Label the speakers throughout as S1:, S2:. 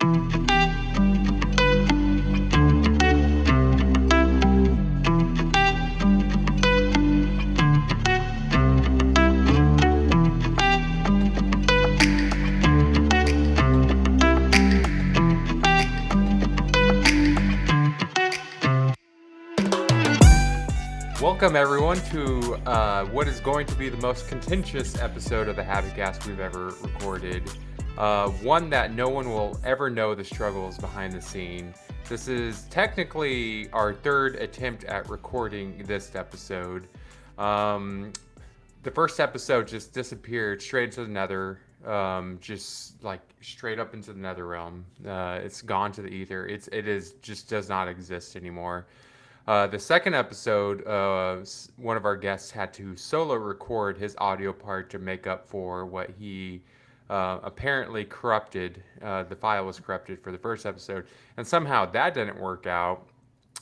S1: Welcome, everyone, to what is going to be the most contentious episode of the HappyCast we've ever recorded. One that no one will ever know the struggles behind the scene. This is technically our third attempt at recording this episode. The first episode just disappeared straight into the nether, just like straight up into the nether realm. It's gone to the ether. Just does not exist anymore. The second episode, one of our guests had to solo record his audio part to make up for what he apparently corrupted. The file was corrupted for the first episode, and somehow that didn't work out.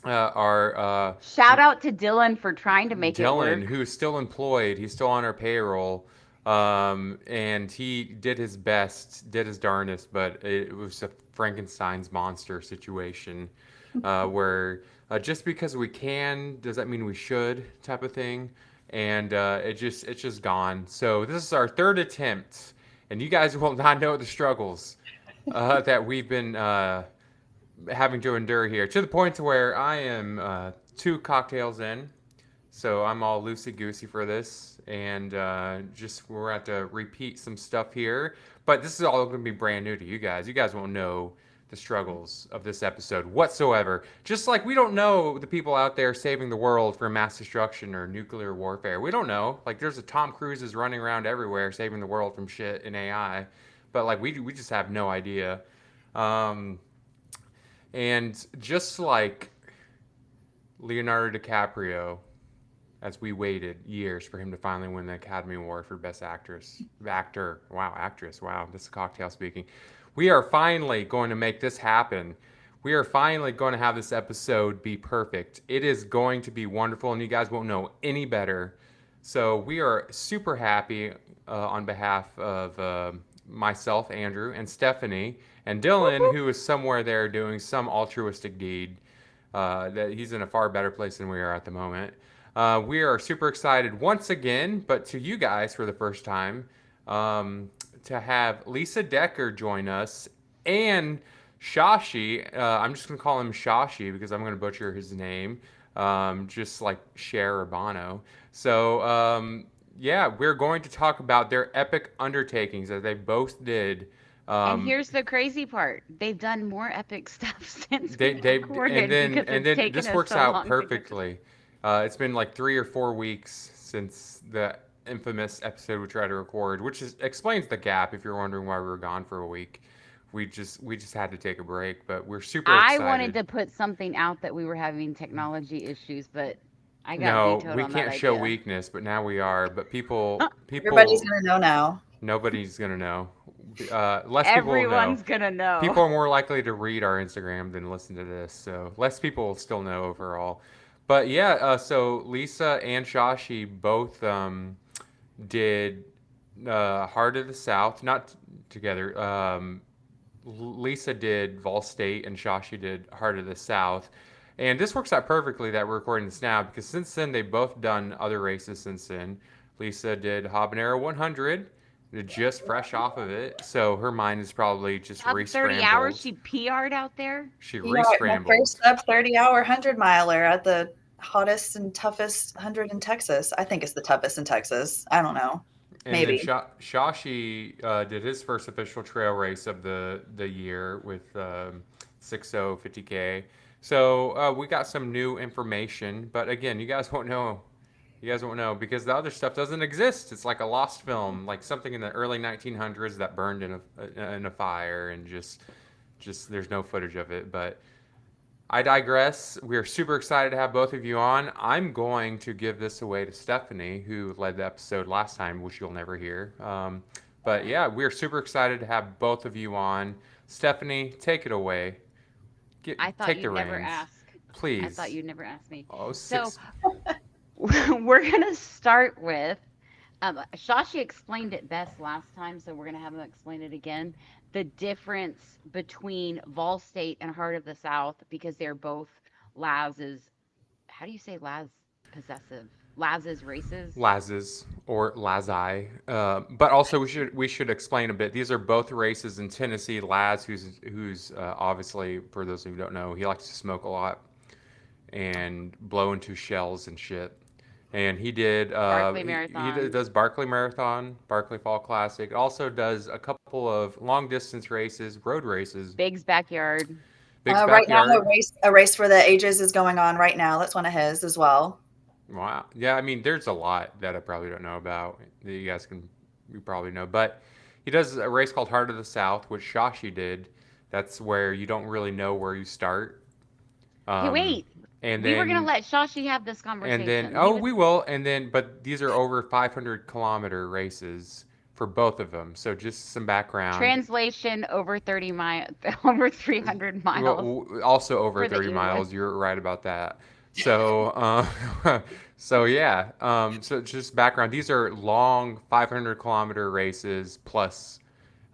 S2: Shout out to Dylan for trying to make it work.
S1: Dylan, who's still employed, he's still on our payroll, and he did his best, did his darndest, but it was a Frankenstein's monster situation where just because we can, does that mean we should type of thing? And it's just gone. So this is our third attempt, and you guys will not know the struggles that we've been having to endure here, to the point to where I am 2 cocktails in, so I'm all loosey-goosey for this, and we're going to have to repeat some stuff here, but this is all going to be brand new to you guys. You guys won't know the struggles of this episode whatsoever. Just like we don't know the people out there saving the world from mass destruction or nuclear warfare. We don't know. Like, there's a Tom Cruise is running around everywhere saving the world from shit in AI, but like we just have no idea. And just like Leonardo DiCaprio, as we waited years for him to finally win the Academy Award for Best Actress, actor. Wow, this is cocktail speaking. We are finally going to make this happen. We are finally going to have this episode be perfect. It is going to be wonderful, and you guys won't know any better. So we are super happy on behalf of myself, Andrew, and Stephanie, and Dylan, who is somewhere there doing some altruistic deed. That he's in a far better place than we are at the moment. We are super excited once again, but to you guys for the first time, to have Lisa Decker join us and Shashi. I'm just going to call him Shashi because I'm going to butcher his name, just like Cher or Bono. So, yeah, we're going to talk about their epic undertakings that they both did.
S2: And here's the crazy part: they've done more epic stuff since we recorded.
S1: And then this works out perfectly. It's been like 3 or 4 weeks since the infamous episode we tried to record, which explains the gap. If you're wondering why we were gone for a week, we just had to take a break. But we're super excited.
S2: I wanted to put something out that we were having technology issues, but I got vetoed on that idea.
S1: No, we can't show weakness, but now we are. But people,
S3: everybody's gonna know now.
S1: Nobody's gonna know.
S2: Everyone's gonna know.
S1: People are more likely to read our Instagram than listen to this, so less people will still know overall. But yeah, so Lisa and Shashi both did Heart of the South, not together. Lisa did Vol State and Shashi did Heart of the South. And this works out perfectly that we're recording this now because since then they've both done other races since then. Lisa did Habanero 100, just fresh off of it. So her mind is probably just re-scrambled.
S2: 30 hours she PR'd out there?
S1: She re-scrambled.
S3: My first up 30-hour 100-miler at the hottest and toughest 100 in Texas. I think it's the toughest in Texas. I don't know.
S1: And
S3: maybe.
S1: Then Shashi did his first official trail race of the year with 6.0 50K. So we got some new information, but again, you guys won't know. You guys won't know because the other stuff doesn't exist. It's like a lost film, like something in the early 1900s that burned in a fire, and just there's no footage of it. But I digress. We're super excited to have both of you on. I'm going to give this away to Stephanie, who led the episode last time, which you'll never hear. But yeah, we're super excited to have both of you on. Stephanie, take it away.
S2: I thought you'd never ask.
S1: Please.
S2: I thought you'd never ask me.
S1: Oh,
S2: so we're going to start with, Shashi explained it best last time, so we're going to have him explain it again. the difference between Vol State and Heart of the South because they're both Laz's. How do you say Laz possessive? Laz's races.
S1: Lazes or Lazi. But also we should explain a bit. These are both races in Tennessee. Laz, who's obviously, for those who don't know, he likes to smoke a lot and blow into shells and shit. And he did
S2: Barkley
S1: he
S2: Marathon.
S1: does Barkley Marathon, Barkley Fall Classic. Also does a couple of long distance races, road races.
S2: Big's backyard.
S1: Big's
S3: Right now,
S1: backyard.
S3: a race for the ages is going on right now. That's one of his as well.
S1: Wow. Yeah, I mean, there's a lot that I probably don't know about that you probably know. But he does a race called Heart of the South, which Shashi did. That's where you don't really know where you start.
S2: Hey,
S1: Um,
S2: wait.
S1: and
S2: We were gonna
S1: then
S2: let Shashi have this
S1: and then
S2: conversation. He
S1: oh,
S2: was
S1: we will. And then but these are over 500-kilometer races for both of them. So just some background.
S2: translation over 30 miles, over 300 miles
S1: Also over
S2: for the
S1: 30
S2: ear
S1: miles. You're right about that. So, so yeah. So just background. These are long 500-kilometer races plus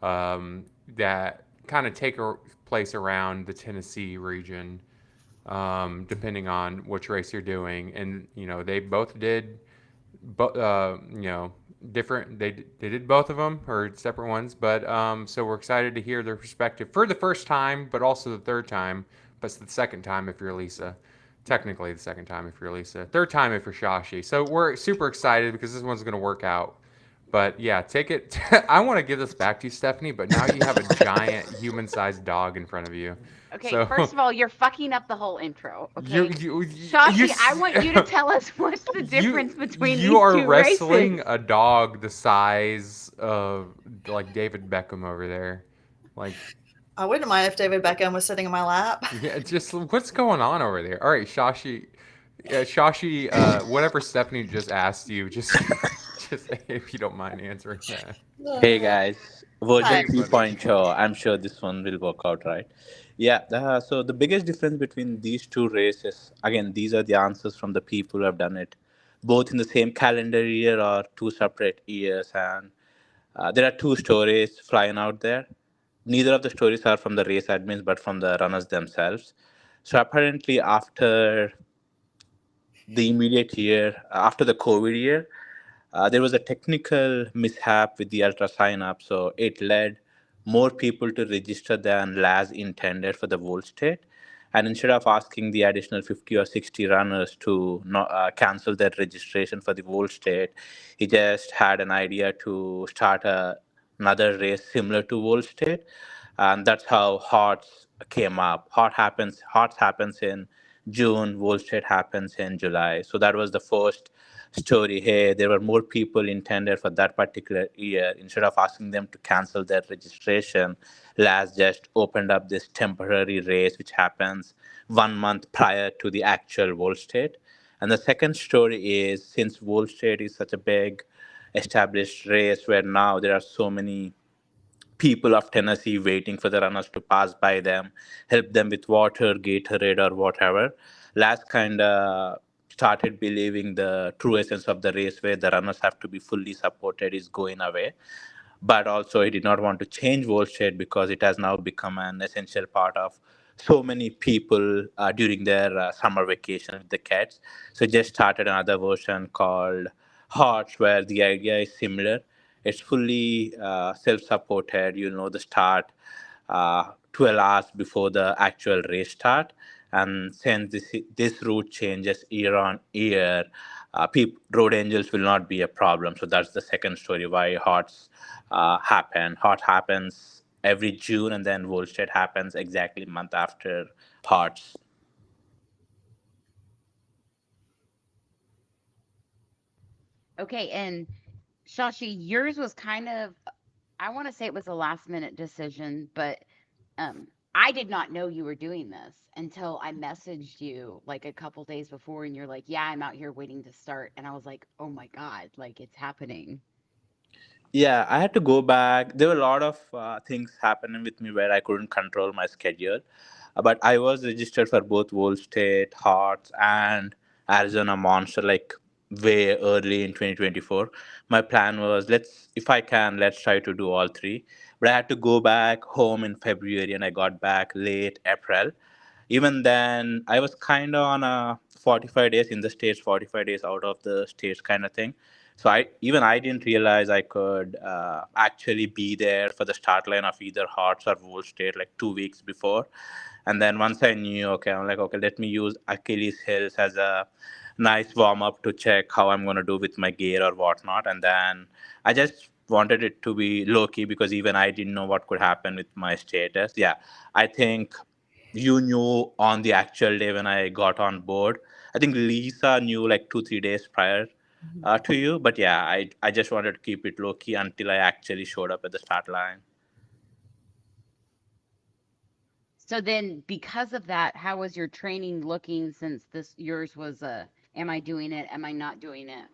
S1: that kind of take place around the Tennessee region, depending on which race you're doing. And they both did, different. They did both of them or separate ones. But so we're excited to hear their perspective for the first time, but also the third time. But it's the second time if you're Lisa. Technically, the second time if you're Lisa. Third time if you're Shashi. So we're super excited because this one's going to work out. But yeah, take it. I want to give this back to you, Stephanie. But now you have a giant human-sized dog in front of you.
S2: Okay,
S1: So
S2: first of all, you're fucking up the whole intro.
S1: you
S2: Okay,
S1: you
S2: Shashi, I want you to tell us what's the
S1: you
S2: difference between
S1: you
S2: these
S1: are
S2: two
S1: wrestling
S2: races.
S1: a dog the size of like David Beckham over there. Like,
S3: I wouldn't mind if David Beckham was sitting in my lap.
S1: yeah, just what's going on over there? All right, Shashi, Shashi, whatever Stephanie just asked you, just just if you don't mind answering that.
S4: Hey guys, version
S3: Hi.
S1: Hey, buddy.
S4: 3.0. I'm sure this one will work out right. Yeah, so the biggest difference between these two races, again, these are the answers from the people who have done it, both in the same calendar year or two separate years. And there are two stories flying out there. Neither of the stories are from the race admins, but from the runners themselves. So apparently, after the immediate year, after the COVID year, there was a technical mishap with the Ultra sign up, so it led more people to register than Laz intended for the Volt State. And instead of asking the additional 50 or 60 runners to cancel their registration for the Volt State, he just had an idea to start another race similar to Volt State. And that's how Hearts came up. Hearts happens in June, Wall Street happens in July. So that was the first story. Hey, there were more people intended for that particular year. Instead of asking them to cancel their registration, Laz just opened up this temporary race, which happens 1 month prior to the actual Wall Street. And the second story is since Wall Street is such a big established race where now there are so many people of Tennessee waiting for the runners to pass by them, help them with water, Gatorade, or whatever. Laz kind of started believing the true essence of the race, where the runners have to be fully supported, is going away. But also, he did not want to change Wall Street because it has now become an essential part of so many people during their summer vacation with the cats. So, he just started another version called Hearts, where the idea is similar. It's fully self-supported. You know the start 12 hours before the actual race start, and since this route changes year on year, road angels will not be a problem. So that's the second story why Hearts happen. Heart happens every June, and then Volstead happens exactly a month after Hearts.
S2: Okay, and Shashi, yours was kind of, I want to say it was a last minute decision, but I did not know you were doing this until I messaged you like a couple days before, and you're like, "Yeah, I'm out here waiting to start," and I was like, "Oh my God, like it's happening."
S4: Yeah, I had to go back. There were a lot of things happening with me where I couldn't control my schedule. But I was registered for both Wall State, Hearts, and Arizona Monster like way early in 2024. My plan was if I can, let's try to do all three. but I had to go back home in February, and I got back late April. Even then, I was kind of on a 45 days in the States, 45 days out of the States kind of thing. So I didn't realize I could actually be there for the start line of either Hearts or Wool State like 2 weeks before. And then once I knew, okay, I'm like, okay, let me use Achilles Hills as a nice warm up to check how I'm going to do with my gear or whatnot. And then I just wanted it to be low key because even I didn't know what could happen with my status. Yeah, I think you knew on the actual day when I got on board. I think Lisa knew like 2 3 days prior to you, but yeah, I just wanted to keep it low key until I actually showed up at the start line.
S2: So then, because of that, how was your training looking since yours was am I doing it? Am I not doing it?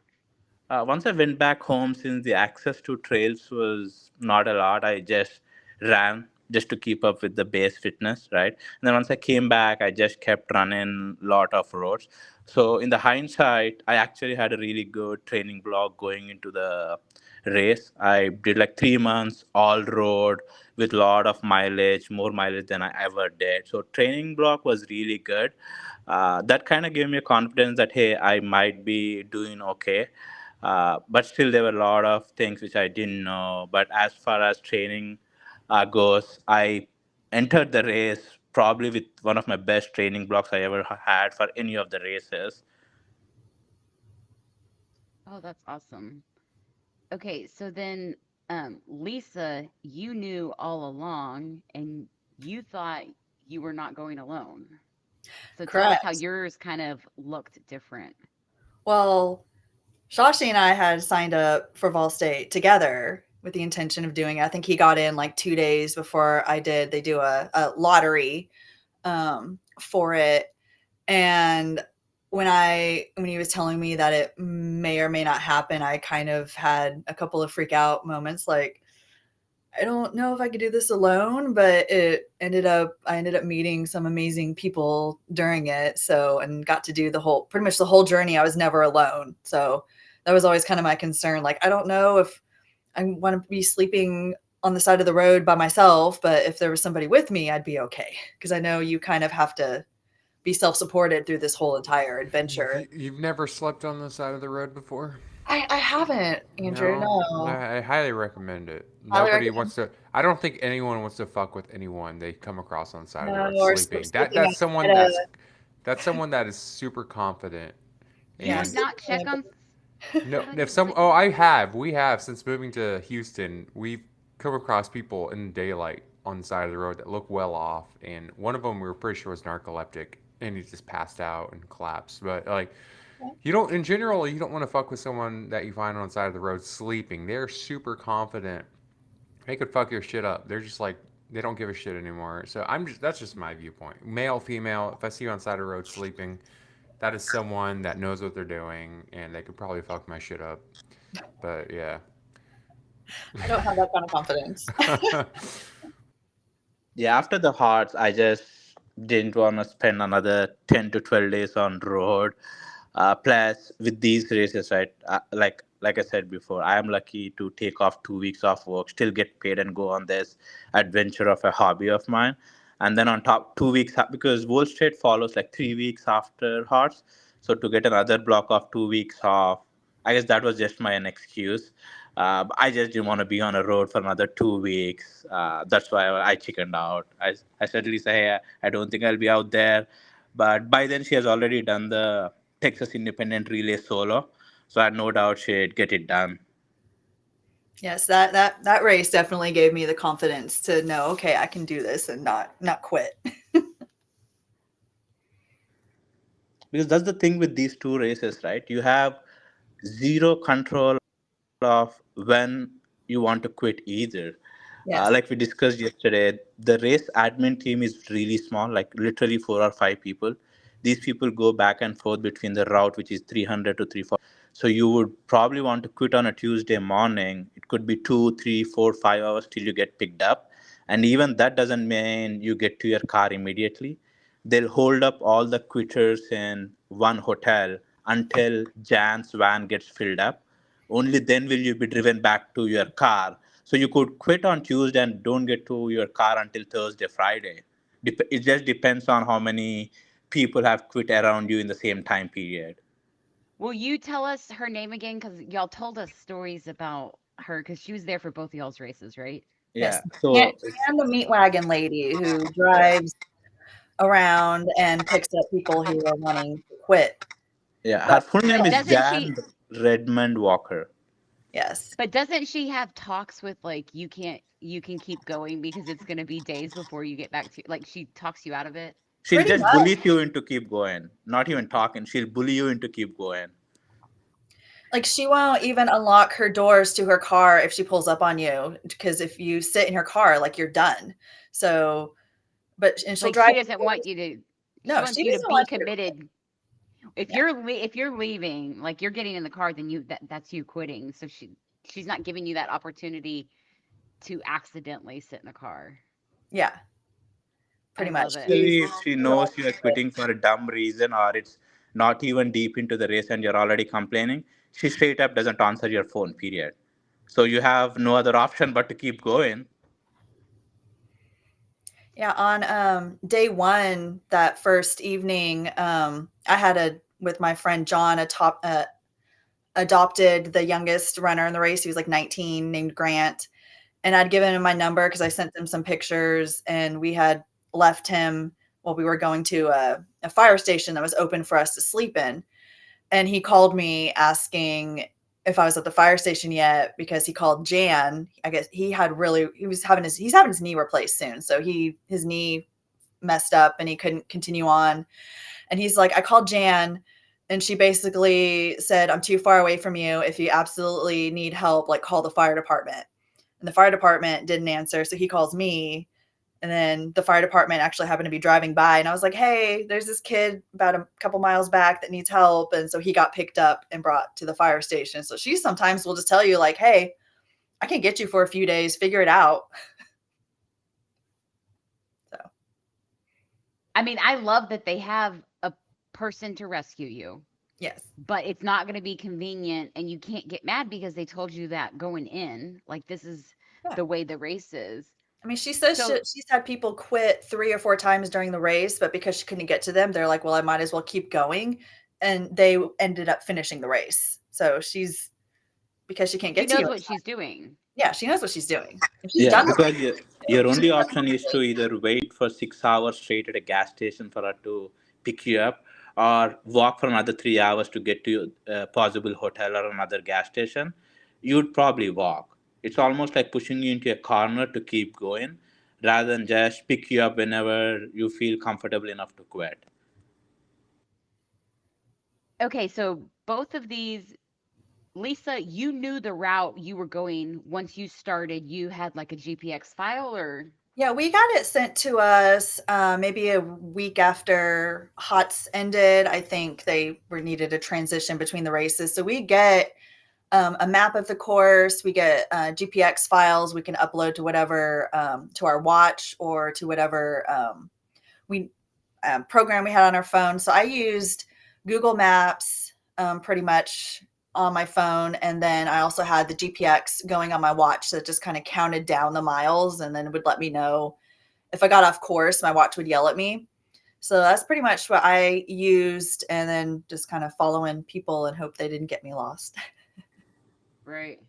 S4: Once I went back home, since the access to trails was not a lot, I just ran just to keep up with the base fitness, right? And then once I came back, I just kept running a lot of roads. So in the hindsight, I actually had a really good training block going into the race. I did like 3 months all road with a lot of mileage, more mileage than I ever did. So training block was really good. That kind of gave me a confidence that hey, I might be doing okay. But still, there were a lot of things which I didn't know. But as far as training goes, I entered the race probably with one of my best training blocks I ever had for any of the races.
S2: Oh, that's awesome. Okay, so then, Lisa, you knew all along, and you thought you were not going alone. So tell us how
S3: Correct.
S2: yours kind of looked different.
S3: Well, Shashi and I had signed up for Vol State together with the intention of doing it. I think he got in like 2 days before I did. They do a lottery for it. And when he was telling me that it may or may not happen, I kind of had a couple of freak out moments like, I don't know if I could do this alone, but I ended up meeting some amazing people during it. So, and got to do pretty much the whole journey. I was never alone. So that was always kind of my concern. Like, I don't know if I want to be sleeping on the side of the road by myself, but if there was somebody with me, I'd be okay. Cause I know you kind of have to be self-supported through this whole entire adventure.
S1: You've never slept on the side of the road before?
S3: I haven't, Andrew.
S1: No,
S3: No.
S1: I highly recommend it.
S3: Highly
S1: Nobody
S3: recommend.
S1: wants to. I don't think anyone wants to fuck with anyone they come across on the side of the
S3: No,
S1: road
S3: or
S1: sleeping.
S3: sleeping
S1: That's someone that is super confident.
S2: You
S3: yeah,
S2: did
S1: And
S2: not
S3: sleeping
S2: check
S3: in
S2: on
S1: no,
S2: sleeping
S1: if
S2: on
S1: some, oh, we have since moving to Houston, we've come across people in daylight on the side of the road that look well off, and one of them we were pretty sure was narcoleptic, and he just passed out and collapsed. But like, you don't, in general, you don't want to fuck with someone that you find on the side of the road sleeping. They're super confident. They could fuck your shit up. They're just like, they don't give a shit anymore. So that's just my viewpoint. Male, female, if I see you on the side of the road sleeping, that is someone that knows what they're doing, and they could probably fuck my shit up. But yeah.
S3: I don't have that kind of confidence.
S4: Yeah, after the Hearts, I just didn't want to spend another 10 to 12 days on road. Plus, with these races, right, like I said before, I am lucky to take off 2 weeks off work, still get paid, and go on this adventure of a hobby of mine. And then on top, 2 weeks because Wall Street follows like 3 weeks after Hearts. So to get another block of 2 weeks off, I guess that was just my an excuse. I just didn't want to be on a road for another 2 weeks. That's why I chickened out. I said, Lisa, hey, I don't think I'll be out there. But by then, she has already done the Texas Independent Relay solo. So I had no doubt she'd get it done.
S3: Yes, that race definitely gave me the confidence to know, okay, I can do this and not quit.
S4: Because that's the thing with these two races, right? You have zero control of when you want to quit either.
S3: Yes.
S4: Like we discussed yesterday, the race admin team is really small, like literally 4 or 5 people. These people go back and forth between the route, which is 300 to 340. So you would probably want to quit on a Tuesday morning. It could be 2, 3, 4, 5 hours till you get picked up. And even that doesn't mean you get to your car immediately. They'll hold up all the quitters in one hotel until Jan's van gets filled up. Only then will you be driven back to your car. So you could quit on Tuesday and don't get to your car until Thursday, Friday. It just depends on how many people have quit around you in the same time period.
S2: Will you tell us her name again? Because y'all told us stories about her because she was there for both of y'all's races, right?
S4: Yeah.
S3: Yes.
S4: So
S3: And the meat wagon lady who drives around and picks up people who are wanting to quit.
S4: yeah, her
S3: But
S4: full name
S2: But
S4: is
S2: doesn't
S4: Jan
S2: she?
S4: Redmond Walker.
S3: yes,
S2: But doesn't she have talks with like you can keep going because it's gonna be days before you get back to like she talks you out of it?
S4: She'll
S3: pretty
S4: just
S3: much.
S4: bully you into keep going. Not even talking. She'll bully you into keep going.
S3: Like she won't even unlock her doors to her car if she pulls up on you because if you sit in her car, like you're done. So, but and she'll
S2: Like
S3: drive.
S2: she doesn't want you to. She
S3: No,
S2: wants
S3: she
S2: you to
S3: doesn't
S2: be
S3: want you.
S2: committed.
S3: Yeah,
S2: If you're leaving, like you're getting in the car, then that's you quitting. So she's not giving you that opportunity to accidentally sit in the car.
S3: yeah,
S2: I
S3: pretty much.
S2: love it.
S3: She's
S4: Especially if she knows you are quitting for a dumb reason or it's not even deep into the race and you're already complaining, she straight up doesn't answer your phone, period. So you have no other option but to keep going.
S3: yeah. On day one, that first evening, I had a with my friend John, a top adopted the youngest runner in the race. He was like 19, named Grant. And I'd given him my number because I sent him some pictures and we had left him while we were going to a fire station that was open for us to sleep in. And he called me asking if I was at the fire station yet because he called Jan. I guess he's having his knee replaced soon. So his knee messed up and he couldn't continue on. And he's like, I called Jan and she basically said, I'm too far away from you. If you absolutely need help, like call the fire department. And the fire department didn't answer. So he calls me. And then the fire department actually happened to be driving by. And I was like, hey, there's this kid about a couple miles back that needs help. And so he got picked up and brought to the fire station. So she sometimes will just tell you, like, hey, I can get you for a few days, figure it out. So,
S2: I mean, I love that they have a person to rescue you,
S3: yes.
S2: but it's not going to be convenient and you can't get mad because they told you that going in. Like this is
S3: Yeah.
S2: the way the race is.
S3: I mean, she says
S2: So,
S3: she's had people quit 3 or 4 times during the race, but because she couldn't get to them, they're like, well, I might as well keep going. And they ended up finishing the race. So because she can't
S2: she
S3: get to
S2: knows
S3: you.
S2: what she's doing.
S3: Yeah, she knows what she's doing. If she's
S4: Yeah,
S3: done the
S4: because your
S3: race, she's
S4: only
S3: done
S4: option is
S3: the
S4: to
S3: race.
S4: either wait for 6 hours straight at a gas station for her to pick you up, or walk for another 3 hours to get to a possible hotel or another gas station. You'd probably walk. It's almost like pushing you into a corner to keep going, rather than just pick you up whenever you feel comfortable enough to quit.
S2: Okay, so both of these, Lisa, you knew the route you were going once you started. You had like a GPX file or
S3: Yeah, we got it sent to us maybe a week after HOTS ended. I think they were needed a transition between the races. So we get a map of the course. We get GPX files we can upload to whatever to our watch or to whatever we program we had on our phone. So I used Google Maps pretty much on my phone, and then I also had the GPX going on my watch that just kind of counted down the miles, and then it would let me know if I got off course. My watch would yell at me. So that's pretty much what I used, and then just kind of following people and hope they didn't get me lost.
S2: right.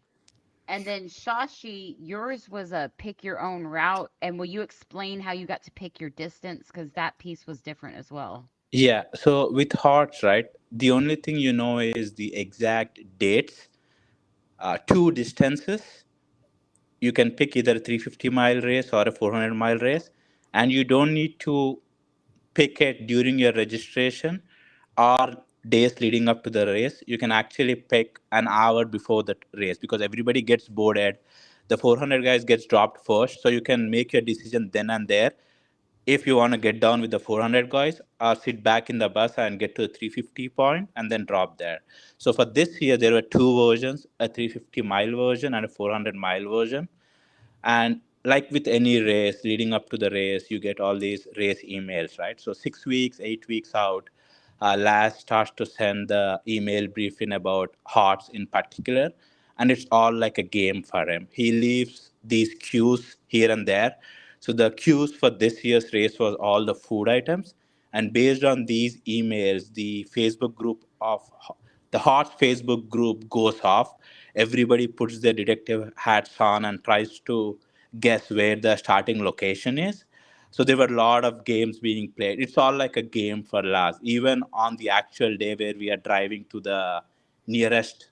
S2: And then Shashi, yours was a pick your own route. And will you explain how you got to pick your distance? Because that piece was different as well.
S4: Yeah, so with hearts, right, the only thing you know is the exact dates, two distances. You can pick either a 350-mile race or a 400-mile race, and you don't need to pick it during your registration or days leading up to the race. You can actually pick an hour before the race because everybody gets boarded. The 400 guys gets dropped first, so you can make your decision then and there if you want to get down with the 400 guys or sit back in the bus and get to the 350 point and then drop there. So for this year there were two versions, a 350-mile version and a 400-mile version. And like with any race leading up to the race, you get all these race emails, right? So 6 weeks, 8 weeks out, Laz starts to send the email briefing about hearts in particular, and it's all like a game for him. He leaves these cues here and there. So the cues for this year's race was all the food items, and based on these emails, the Facebook group of the hot Facebook group goes off. Everybody puts their detective hats on and tries to guess where the starting location is. So there were a lot of games being played. It's all like a game for Laz. Even on the actual day where we are driving to the nearest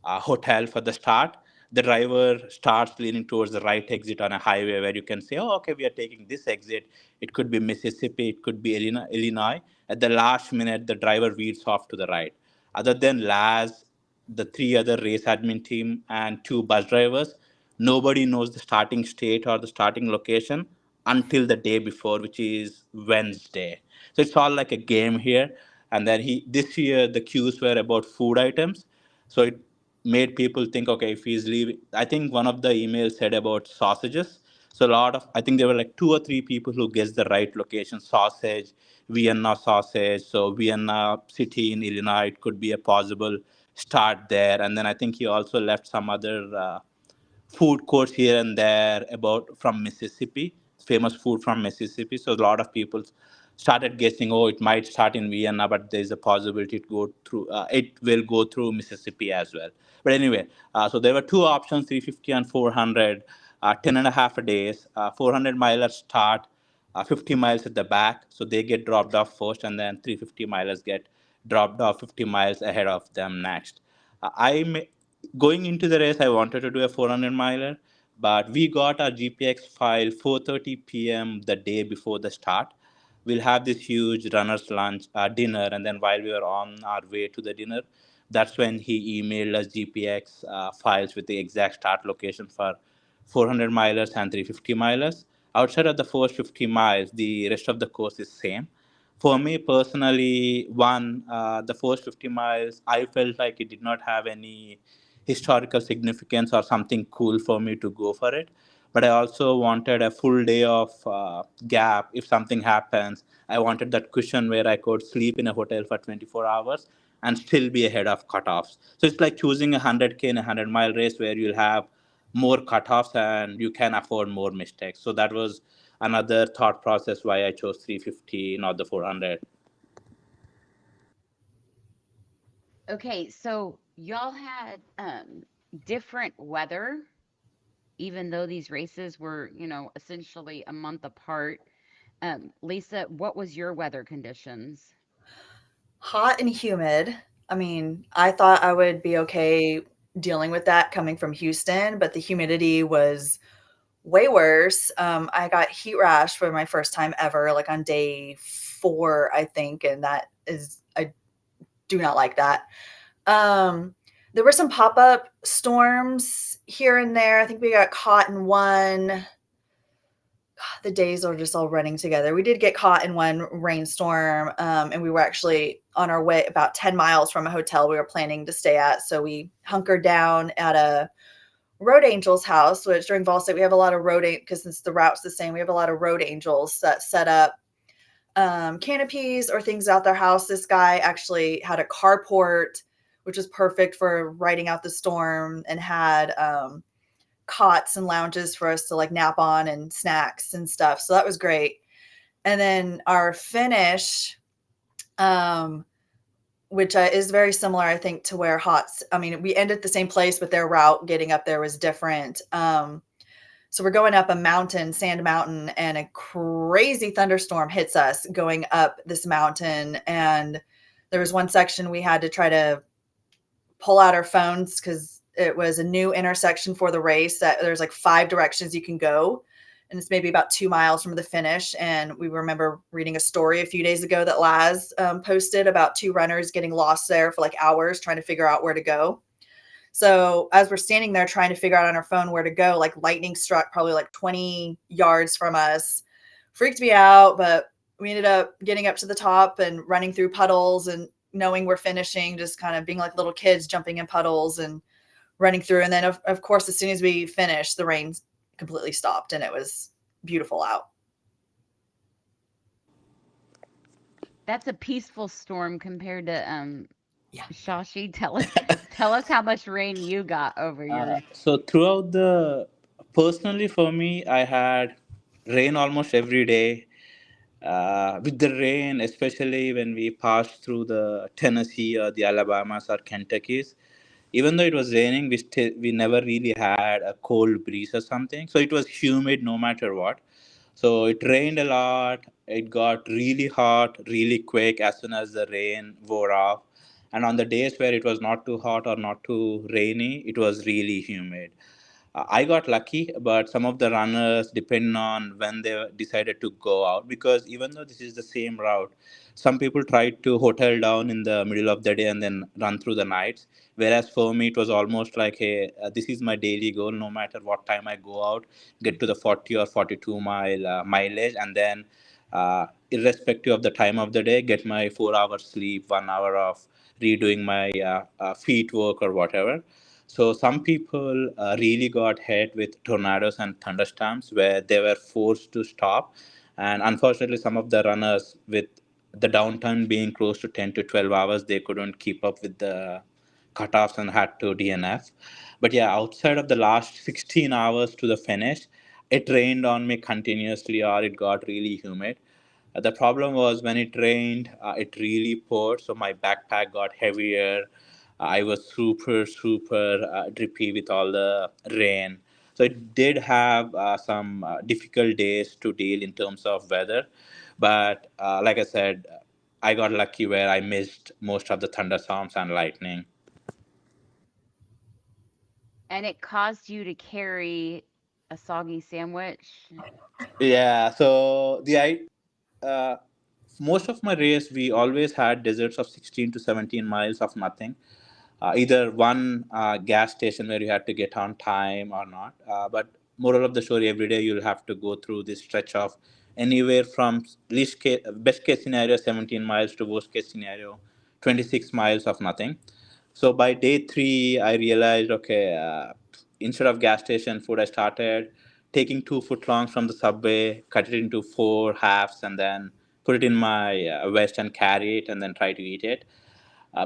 S4: hotel for the start, the driver starts leaning towards the right exit on a highway where you can say, oh, okay, we are taking this exit. It could be Mississippi, it could be Illinois. At the last minute, the driver veers off to the right. Other than Laz, the three other race admin team, and two bus drivers, nobody knows the starting state or the starting location until the day before, which is Wednesday. So it's all like a game here. And then this year the cues were about food items, so it made people think, okay, if he's leaving, I think one of the emails said about sausages. So a lot of, I think there were like two or three people who guessed the right location: sausage, Vienna sausage. So Vienna city in Illinois, it could be a possible start there. And then I think he also left some other food courts here and there about from Mississippi, famous food from Mississippi. So a lot of people started guessing, oh, it might start in Vienna, but there's a possibility it will go through Mississippi as well. But anyway, so there were two options: 350 and 400, 10 and a half a days. 400 milers start 50 miles at the back, so they get dropped off first, and then 350 milers get dropped off 50 miles ahead of them next. Going into the race, I wanted to do a 400 miler, but we got our GPX file 4:30 p.m. the day before the start. We'll have this huge runner's lunch, dinner, and then while we were on our way to the dinner, that's when he emailed us GPX files with the exact start location for 400 milers and 350 milers. Outside of the first 50 miles, the rest of the course is same. For me personally, the first 50 miles, I felt like it did not have any historical significance or something cool for me to go for it. But I also wanted a full day of gap. If something happens, I wanted that cushion where I could sleep in a hotel for 24 hours and still be ahead of cutoffs. So it's like choosing a 100K in a 100-mile race where you'll have more cutoffs and you can afford more mistakes. So that was another thought process why I chose 350, not the 400.
S2: Okay, so y'all had different weather, even though these races were, essentially a month apart. Lisa, what was your weather conditions?
S3: Hot and humid. I mean, I thought I would be okay dealing with that coming from Houston, but the humidity was way worse. I got heat rash for my first time ever, like on day 4, I think, and I do not like that. There were some pop-up storms here and there. I think we got caught in one. The days are just all running together. We did get caught in one rainstorm, and we were actually on our way about 10 miles from a hotel we were planning to stay at. So we hunkered down at a road angel's house, which during Vol State, we have a lot of because since the route's the same, we have a lot of road angels that set up canopies or things out their house. This guy actually had a carport, which was perfect for riding out the storm, and had cots and lounges for us to like nap on and snacks and stuff. So that was great. And then our finish, which is very similar, I think, to where we ended the same place, but their route getting up there was different. So we're going up a mountain, Sand Mountain, and a crazy thunderstorm hits us going up this mountain. And there was one section we had to try to pull out our phones because it was a new intersection for the race that there's like 5 directions you can go. And it's maybe about 2 miles from the finish. And we remember reading a story a few days ago that Laz posted about 2 runners getting lost there for like hours trying to figure out where to go. So as we're standing there trying to figure out on our phone where to go, like lightning struck probably like 20 yards from us. Freaked me out, but we ended up getting up to the top and running through puddles and knowing we're finishing, just kind of being like little kids jumping in puddles and running through. And then of course, as soon as we finished, the rain completely stopped and it was beautiful out.
S2: That's a peaceful storm compared to
S3: Yeah.
S2: Shashi. Tell us how much rain you got over your
S4: So throughout the Personally, for me, I had rain almost every day. With the rain, especially when we passed through the Tennessee or the Alabamas or Kentuckys, even though it was raining, we never really had a cold breeze or something. So it was humid no matter what. So it rained a lot. It got really hot, really quick as soon as the rain wore off. And on the days where it was not too hot or not too rainy, it was really humid. I got lucky, but some of the runners, depending on when they decided to go out, because even though this is the same route, some people tried to hotel down in the middle of the day and then run through the nights. Whereas for me, it was almost like, hey, this is my daily goal. No matter what time I go out, get to the 40 or 42 mile mileage, and then, irrespective of the time of the day, get my 4 hours sleep, 1 hour of redoing my feet work or whatever. So some people really got hit with tornadoes and thunderstorms where they were forced to stop, and unfortunately, some of the runners, with the downtime being close to 10 to 12 hours, they couldn't keep up with the cutoffs and had to DNF. But yeah, outside of the last 16 hours to the finish, it rained on me continuously, or it got really humid. The problem was when it rained, it really poured, so my backpack got heavier. I was super drippy with all the rain. So it did have some difficult days to deal in terms of weather. But like I said, I got lucky where I missed most of the thunderstorms and lightning.
S2: And it caused you to carry a soggy sandwich.
S4: Yeah, so uh, most of my race, we always had deserts of 16 to 17 miles of nothing. Either one gas station where you had to get on time or not. But moral of the story, every day you'll have to go through this stretch of anywhere from best case scenario 17 miles to worst case scenario 26 miles of nothing. So by day three, I realized, okay, instead of gas station food, I started taking 2 foot longs from the subway, cut it into four halves, and then put it in my vest and carry it, and then try to eat it.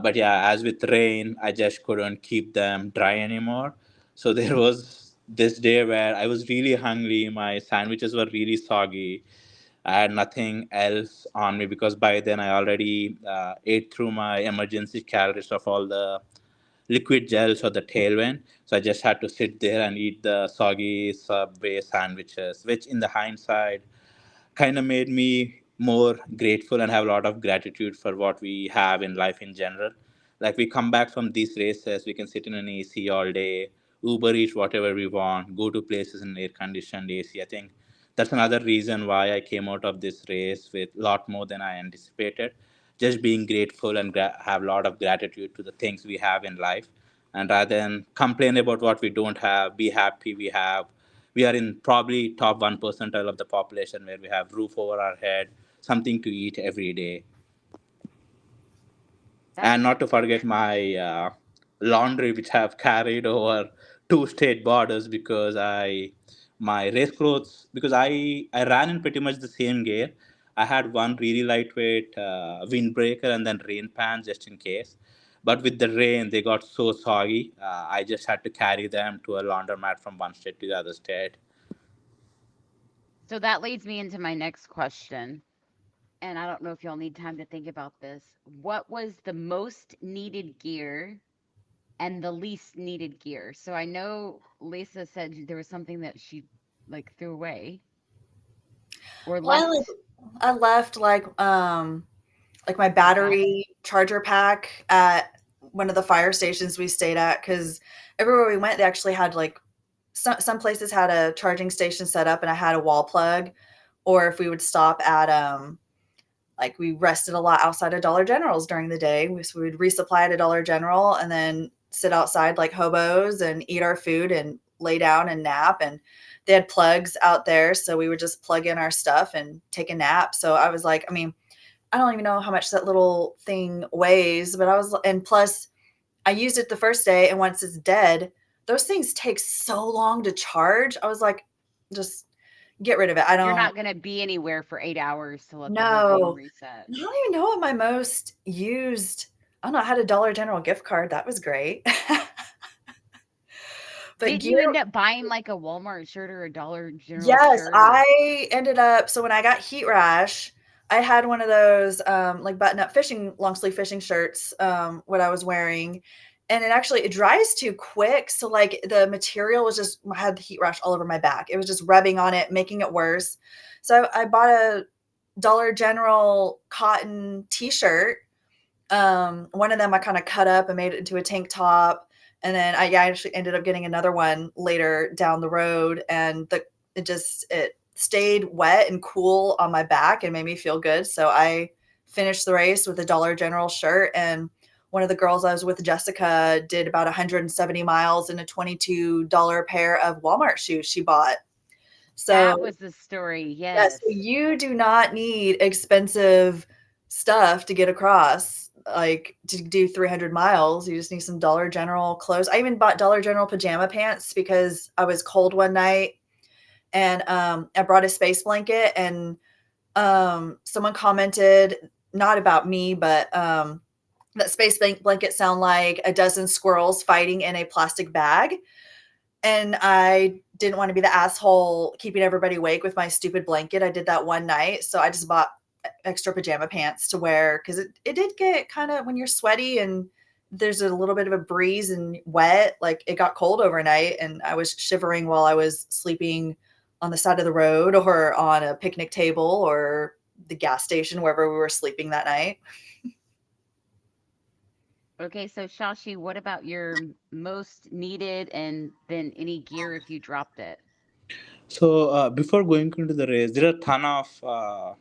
S4: But yeah, as with rain, I just couldn't keep them dry anymore. So there was this day where I was really hungry. My sandwiches were really soggy. I had nothing else on me because by then I already ate through my emergency calories of all the liquid gels or the tailwind. So I just had to sit there and eat the soggy Subway sandwiches, which in the hindsight kind of made me more grateful and have a lot of gratitude for what we have in life in general. Like we come back from these races, we can sit in an AC all day, Uber eat whatever we want, go to places in air conditioned AC. I think that's another reason why I came out of this race with a lot more than I anticipated. Just being grateful and have a lot of gratitude to the things we have in life, and rather than complain about what we don't have, be happy we are in probably top 1 percentile of the population where we have roof over our head, something to eat every day,
S2: That's
S4: and not to forget my laundry which I've carried over two state borders because I my race clothes, because I ran in pretty much the same gear. I had one really lightweight windbreaker and then rain pants just in case. But with the rain, they got so soggy. I just had to carry them to a laundromat from one state to the other state.
S2: so that leads me into my next question. And I don't know if y'all need time to think about this. What was the most needed gear and the least needed gear? So I know Lisa said there was something that she like threw away or
S3: Well,
S2: left.
S3: I left like my
S2: The pack.
S3: battery charger pack at one of the fire stations we stayed at because everywhere we went, they actually had like some places had a charging station set up and I had a wall plug. Or if we would stop at like we rested a lot outside of Dollar Generals during the day. So we would resupply at a Dollar General and then sit outside like hobos and eat our food and lay down and nap. And they had plugs out there. So we would just plug in our stuff and take a nap. So I was like, I mean, I don't even know how much that little thing weighs, but and plus I used it the first day. And once it's dead, those things take so long to charge. I was like, just get rid of it. I
S2: You're
S3: don't
S2: not going to be anywhere for 8 hours to let the whole thing
S3: know.
S2: reset.
S3: I don't even know what my most used. I don't know. I had a Dollar General gift card. That was great. But
S2: Didn't you end up buying like a Walmart shirt or a Dollar General
S3: yes,
S2: shirt?
S3: I ended up, so when I got heat rash, I had one of those like button up long sleeve fishing shirts, what I was wearing. And it dries too quick. So like the material I had the heat rash all over my back. It was just rubbing on it, making it worse. So I bought a Dollar General cotton t-shirt. One of them I kind of cut up and made it into a tank top. And then I actually ended up getting another one later down the road, and it stayed wet and cool on my back and made me feel good. So I finished the race with a Dollar General shirt, and one of the girls I was with, Jessica, did about 170 miles in a $22 pair of Walmart shoes she bought. So
S2: That was the story.
S3: yeah,
S2: Yes.
S3: so you do not need expensive stuff to get across, like to do 300 miles. You just need some Dollar General clothes. I even bought Dollar General pajama pants because I was cold one night, and I brought a space blanket, and someone commented, not about me, but that space blanket sound like a dozen squirrels fighting in a plastic bag. And I didn't want to be the asshole keeping everybody awake with my stupid blanket. I did that one night. So I just bought extra pajama pants to wear, because it did get kind of, when you're sweaty and there's a little bit of a breeze and wet, like it got cold overnight, and I was shivering while I was sleeping on the side of the road or on a picnic table or the gas station, wherever we were sleeping that night.
S2: Okay, so Shashi, what about your most needed and then any gear if you dropped it?
S4: So before going into the race, there are a ton of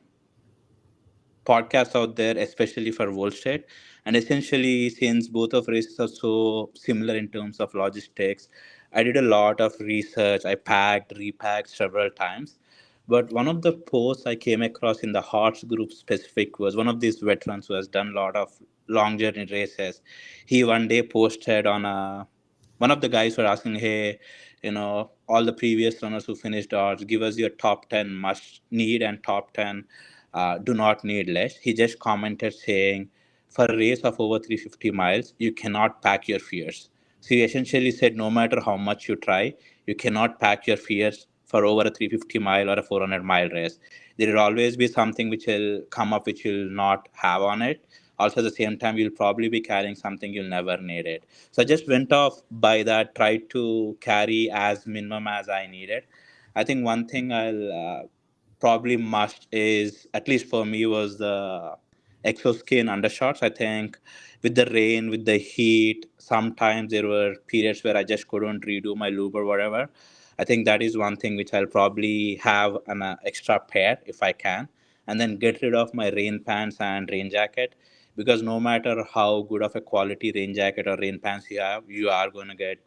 S4: podcasts out there, especially for Wall Street. And essentially, since both of races are so similar in terms of logistics, I did a lot of research. I packed, repacked several times. But one of the posts I came across in the Hearts group specific was one of these veterans who has done a lot of long journey races. He one day posted on one of the guys were asking, hey, all the previous runners who finished odds, give us your top 10 must need and top 10 do not need less. He just commented saying, for a race of over 350 miles, you cannot pack your fears. So he essentially said, no matter how much you try, you cannot pack your fears for over a 350 mile or a 400-mile race. There will always be something which will come up which you'll not have on it. Also, at the same time, you'll probably be carrying something you'll never need it. So I just went off by that, tried to carry as minimum as I needed. I think one thing I'll probably must is, at least for me, was the exoskin undershorts. I think with the rain, with the heat, sometimes there were periods where I just couldn't redo my lube or whatever. I think that is one thing which I'll probably have an extra pair if I can, and then get rid of my rain pants and rain jacket, because no matter how good of a quality rain jacket or rain pants you have, you are going to get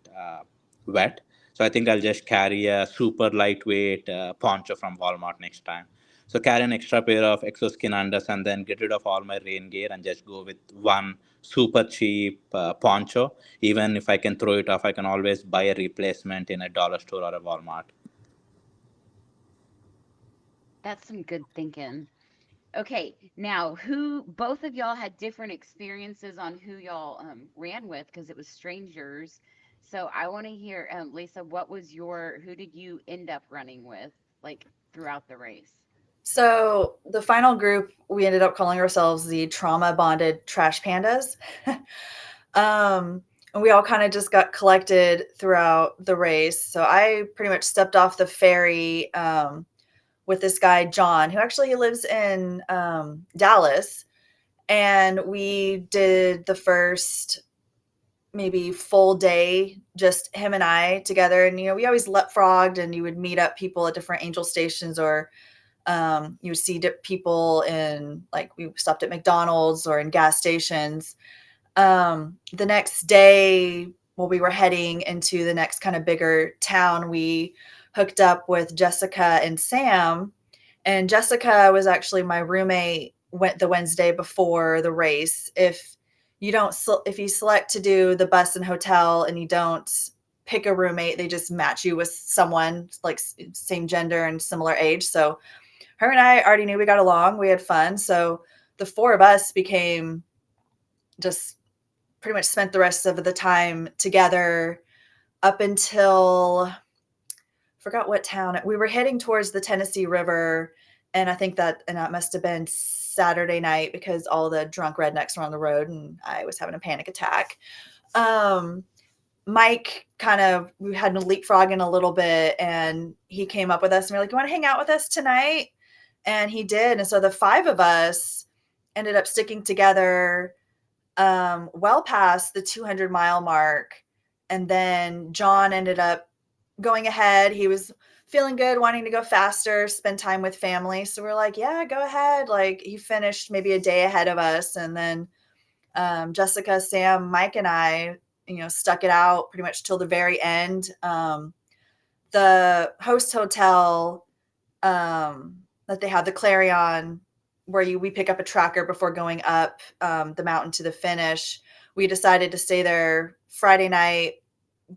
S4: wet. So I think I'll just carry a super lightweight poncho from Walmart next time. So carry an extra pair of exoskin unders and then get rid of all my rain gear and just go with one super cheap poncho. Even if I can throw it off, I can always buy a replacement in a dollar store or a Walmart.
S2: That's some good thinking. Okay, now who both of y'all had different experiences on who y'all ran with because it was strangers. So I want to hear, Lisa, who did you end up running with like throughout the race?
S3: So the final group, we ended up calling ourselves the trauma bonded trash pandas. And we all kind of just got collected throughout the race. So I pretty much stepped off the ferry with this guy, John, who actually lives in Dallas. And we did the first maybe full day, just him and I together. And, we always leapfrogged, and you would meet up people at different angel stations, or you would see people we stopped at McDonald's or in gas stations. The next day, while we were heading into the next kind of bigger town, we hooked up with Jessica and Sam. And Jessica was actually my roommate went the Wednesday before the race. If you select to do the bus and hotel and you don't pick a roommate, they just match you with someone like same gender and similar age. So her and I already knew we got along. We had fun. So the four of us became just pretty much spent the rest of the time together. up until forgot what town. We were heading towards the Tennessee River, and I think that must have been Saturday night because all the drunk rednecks were on the road and I was having a panic attack. Mike we had leapfrogging a little bit, and he came up with us and we were like, "You want to hang out with us tonight?" And he did. And so the 5 of us ended up sticking together well past the 200-mile mark. And then John ended up going ahead. He was feeling good, wanting to go faster, spend time with family. So we're like, yeah, go ahead. Like, he finished maybe a day ahead of us. And then Jessica, Sam, Mike, and I, stuck it out pretty much till the very end. The host hotel that they had, the Clarion, where we pick up a tracker before going up the mountain to the finish. We decided to stay there Friday night,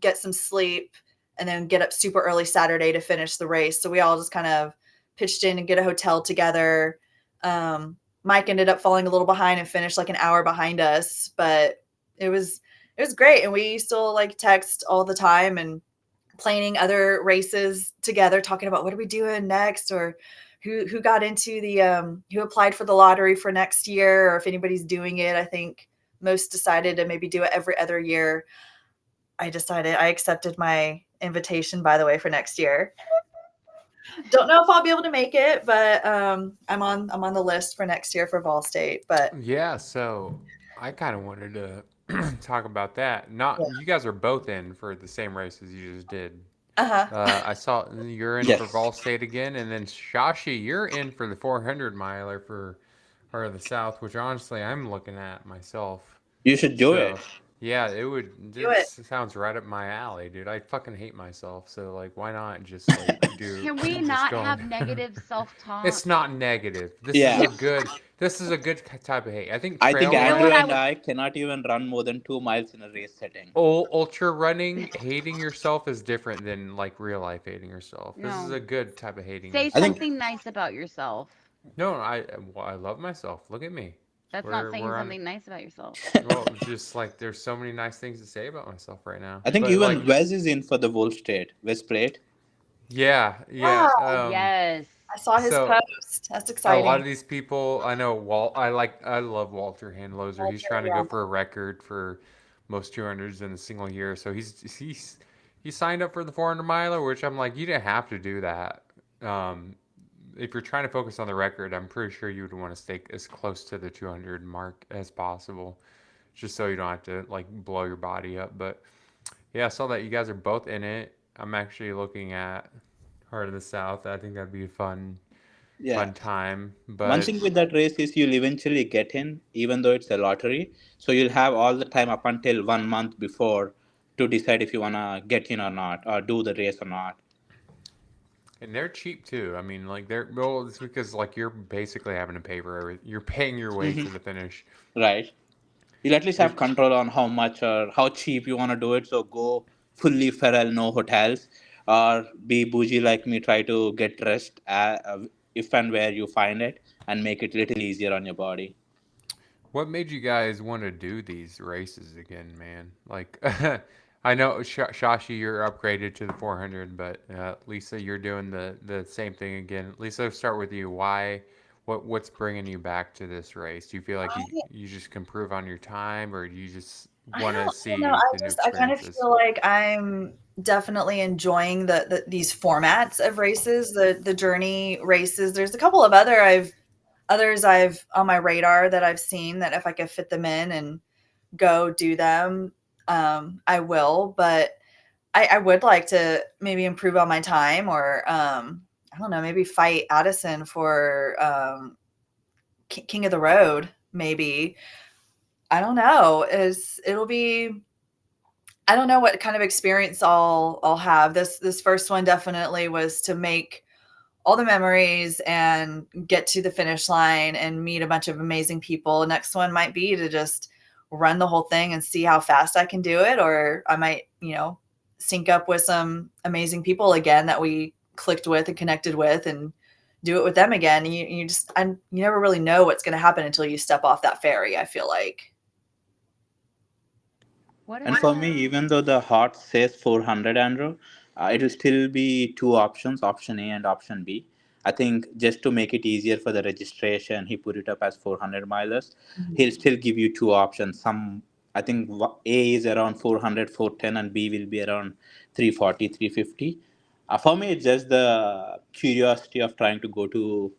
S3: get some sleep, and then get up super early Saturday to finish the race. So we all just kind of pitched in and get a hotel together. Mike ended up falling a little behind and finished like an hour behind us, but it was great. And we still like text all the time and planning other races together, talking about what are we doing next, or who got into who applied for the lottery for next year, or if anybody's doing it. I think most decided to maybe do it every other year. I accepted my invitation, by the way, for next year. Don't know if I'll be able to make it, but I'm on the list for next year for Vol State. But
S1: yeah, so I kind of wanted to talk about that. You guys are both in for the same races you just did. I saw you're in for Vol State again, and then Shashi, you're in for the 400 miler for part of the South, which honestly I'm looking at myself.
S4: You should do it.
S1: Yeah, it would. This sounds right up my alley, dude. I fucking hate myself, so like, why not just like do?
S2: Can we not have negative self-talk?
S1: It's not negative. This is a good type of hate. I think
S4: Andrew and I cannot even run more than 2 miles in a race setting.
S1: Ultra running, hating yourself is different than like real life hating yourself. No. This is a good type of hating.
S2: Say something nice about yourself.
S1: No, I love myself. Look at me.
S2: That's not saying something nice about yourself.
S1: Well, just like there's so many nice things to say about myself right now.
S4: I think even Wes is in for the Vol State. Wes Plate.
S1: Yeah.
S2: Yes.
S3: I saw his post. That's exciting.
S1: A lot of these people, I know. I love Walter Handloser. He's trying to go for a record for most 200s in a single year. So he signed up for the 400 miler, which I'm like, you didn't have to do that. If you're trying to focus on the record, I'm pretty sure you would want to stay as close to the 200 mark as possible, just so you don't have to like blow your body up. But yeah, I saw that you guys are both in it. I'm actually looking at Heart of the South. I think that'd be a fun time. But
S4: one thing with that race is you'll eventually get in, even though it's a lottery. So you'll have all the time up until 1 month before to decide if you want to get in or not, or do the race or not.
S1: And they're cheap too. I mean, like it's because like you're basically having to pay for everything. You're paying your way to the finish.
S4: Right. You'll at least have control on how much or how cheap you want to do it. So go fully feral, no hotels, or be bougie like me, try to get dressed if and where you find it, and make it a little easier on your body.
S1: What made you guys want to do these races again, man? Like, I know, Shashi, you're upgraded to the 400, but Lisa, you're doing the same thing again. Lisa, let's start with you. Why? What's bringing you back to this race? Do you feel like you just can improve on your time, or do you just want to see the new experiences?
S3: I kind of feel like I'm definitely enjoying these formats of races, the journey races. There's a couple of others I've on my radar that I've seen that if I could fit them in and go do them, I will, but I would like to maybe improve on my time, or I don't know, maybe fight Addison for King of the Road. Maybe, I don't know. It'll be. I don't know what kind of experience I'll have. This first one definitely was to make all the memories and get to the finish line and meet a bunch of amazing people. Next one might be to just run the whole thing and see how fast I can do it, or I might, sync up with some amazing people again that we clicked with and connected with, and do it with them again. You never really know what's going to happen until you step off that ferry, I feel like.
S2: What
S4: And
S2: is
S4: for me,
S2: the
S4: even though the heart says 400, Andrew, it will still be two options, option A and option B. I think just to make it easier for the registration, he put it up as 400 milers. He'll still give you two options. I think A is around 400, 410, and B will be around 340, 350. For me, it's just the curiosity of trying to go to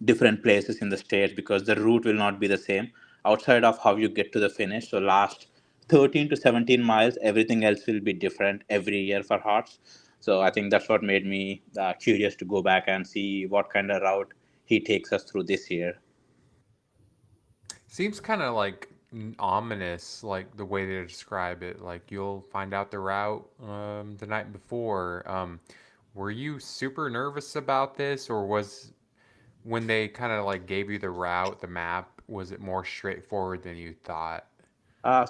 S4: different places in the states because the route will not be the same outside of how you get to the finish. So last 13 to 17 miles, everything else will be different every year for Hearts. So I think that's what made me curious to go back and see what kind of route he takes us through this year.
S1: Seems kind of like ominous, like the way they describe it. Like you'll find out the route the night before. Were you super nervous about this, or was when they kind of like gave you the route, the map, was it more straightforward than you thought?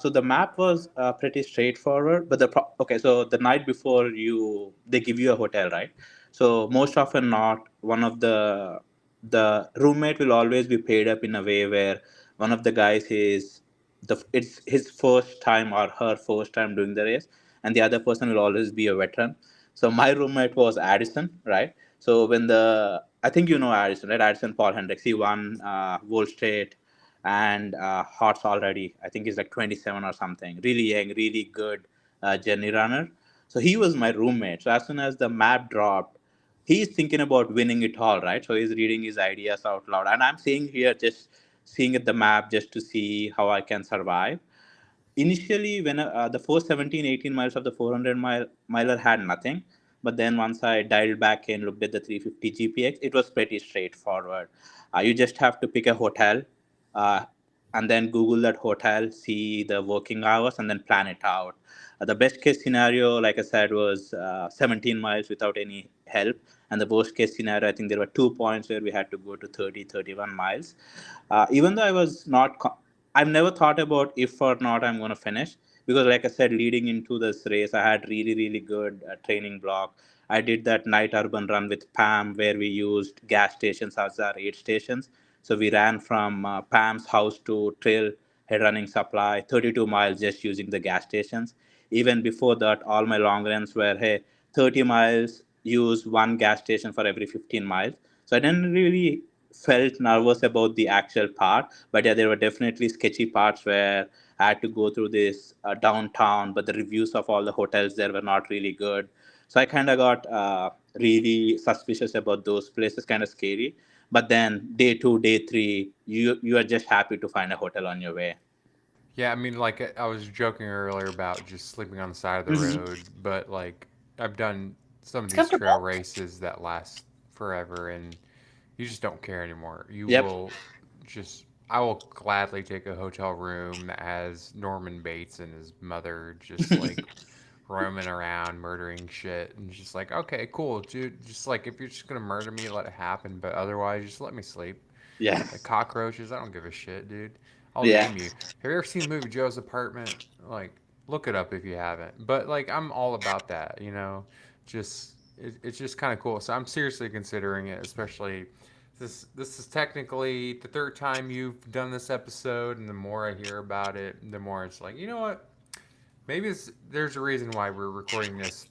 S4: So the map was pretty straightforward, but okay. So the night before they give you a hotel, right? So most often not, one of the roommate will always be paid up in a way where one of the guys is it's his first time or her first time doing the race, and the other person will always be a veteran. So my roommate was Addison, right? So when the I think you know Addison, right? Addison Paul Hendricks, he won Wall State and Hots already. I think he's like 27 or something. Really young, really good journey runner. So he was my roommate. So as soon as the map dropped, he's thinking about winning it all, right? So he's reading his ideas out loud, and I'm saying here just seeing at the map just to see how I can survive. Initially when the first 17 18 miles of the 400 miler had nothing, but then once I dialed back in, looked at the 350 gpx, it was pretty straightforward. You just have to pick a hotel, uh, and then google that hotel, see the working hours, and then plan it out. The best case scenario, like I said, was 17 miles without any help, and the worst case scenario, I think there were 2 points where we had to go to 30 31 miles. Even though I was not I've never thought about if or not I'm going to finish, because, like I said, leading into this race, I had really, really good training block. I did that night urban run with Pam where we used gas stations as our aid stations. So we ran from Pam's house to trail head running supply, 32 miles just using the gas stations. Even before that, all my long runs were, hey, 30 miles, use one gas station for every 15 miles. So I didn't really felt nervous about the actual part, but yeah, there were definitely sketchy parts where I had to go through this downtown, but the reviews of all the hotels there were not really good. So I kind of got really suspicious about those places, kind of scary. But then day two, day three, you are just happy to find a hotel on your way.
S1: Yeah, I mean, like I was joking earlier about just sleeping on the side of the
S4: Hmm.
S1: road, but like I've done some of
S3: It's
S1: these trail
S3: comfortable.
S1: races that last forever, and you just don't care anymore. You
S4: Yep.
S1: will just, I will gladly take a hotel room that has Norman Bates and his mother just like roaming around murdering shit, and just like, okay, cool, dude. Just like if you're just gonna murder me, let it happen, but otherwise, just let me sleep.
S4: Yeah.
S1: Like cockroaches, I don't give a shit, dude. I'll
S4: Yeah.
S1: name you. Have you ever seen the movie Joe's Apartment? Like, look it up if you haven't. But like, I'm all about that, you know. Just it's just kind of cool. So I'm seriously considering it, especially this is technically the third time you've done this episode, and the more I hear about it, the more it's like, you know what? Maybe there's a reason why we're recording this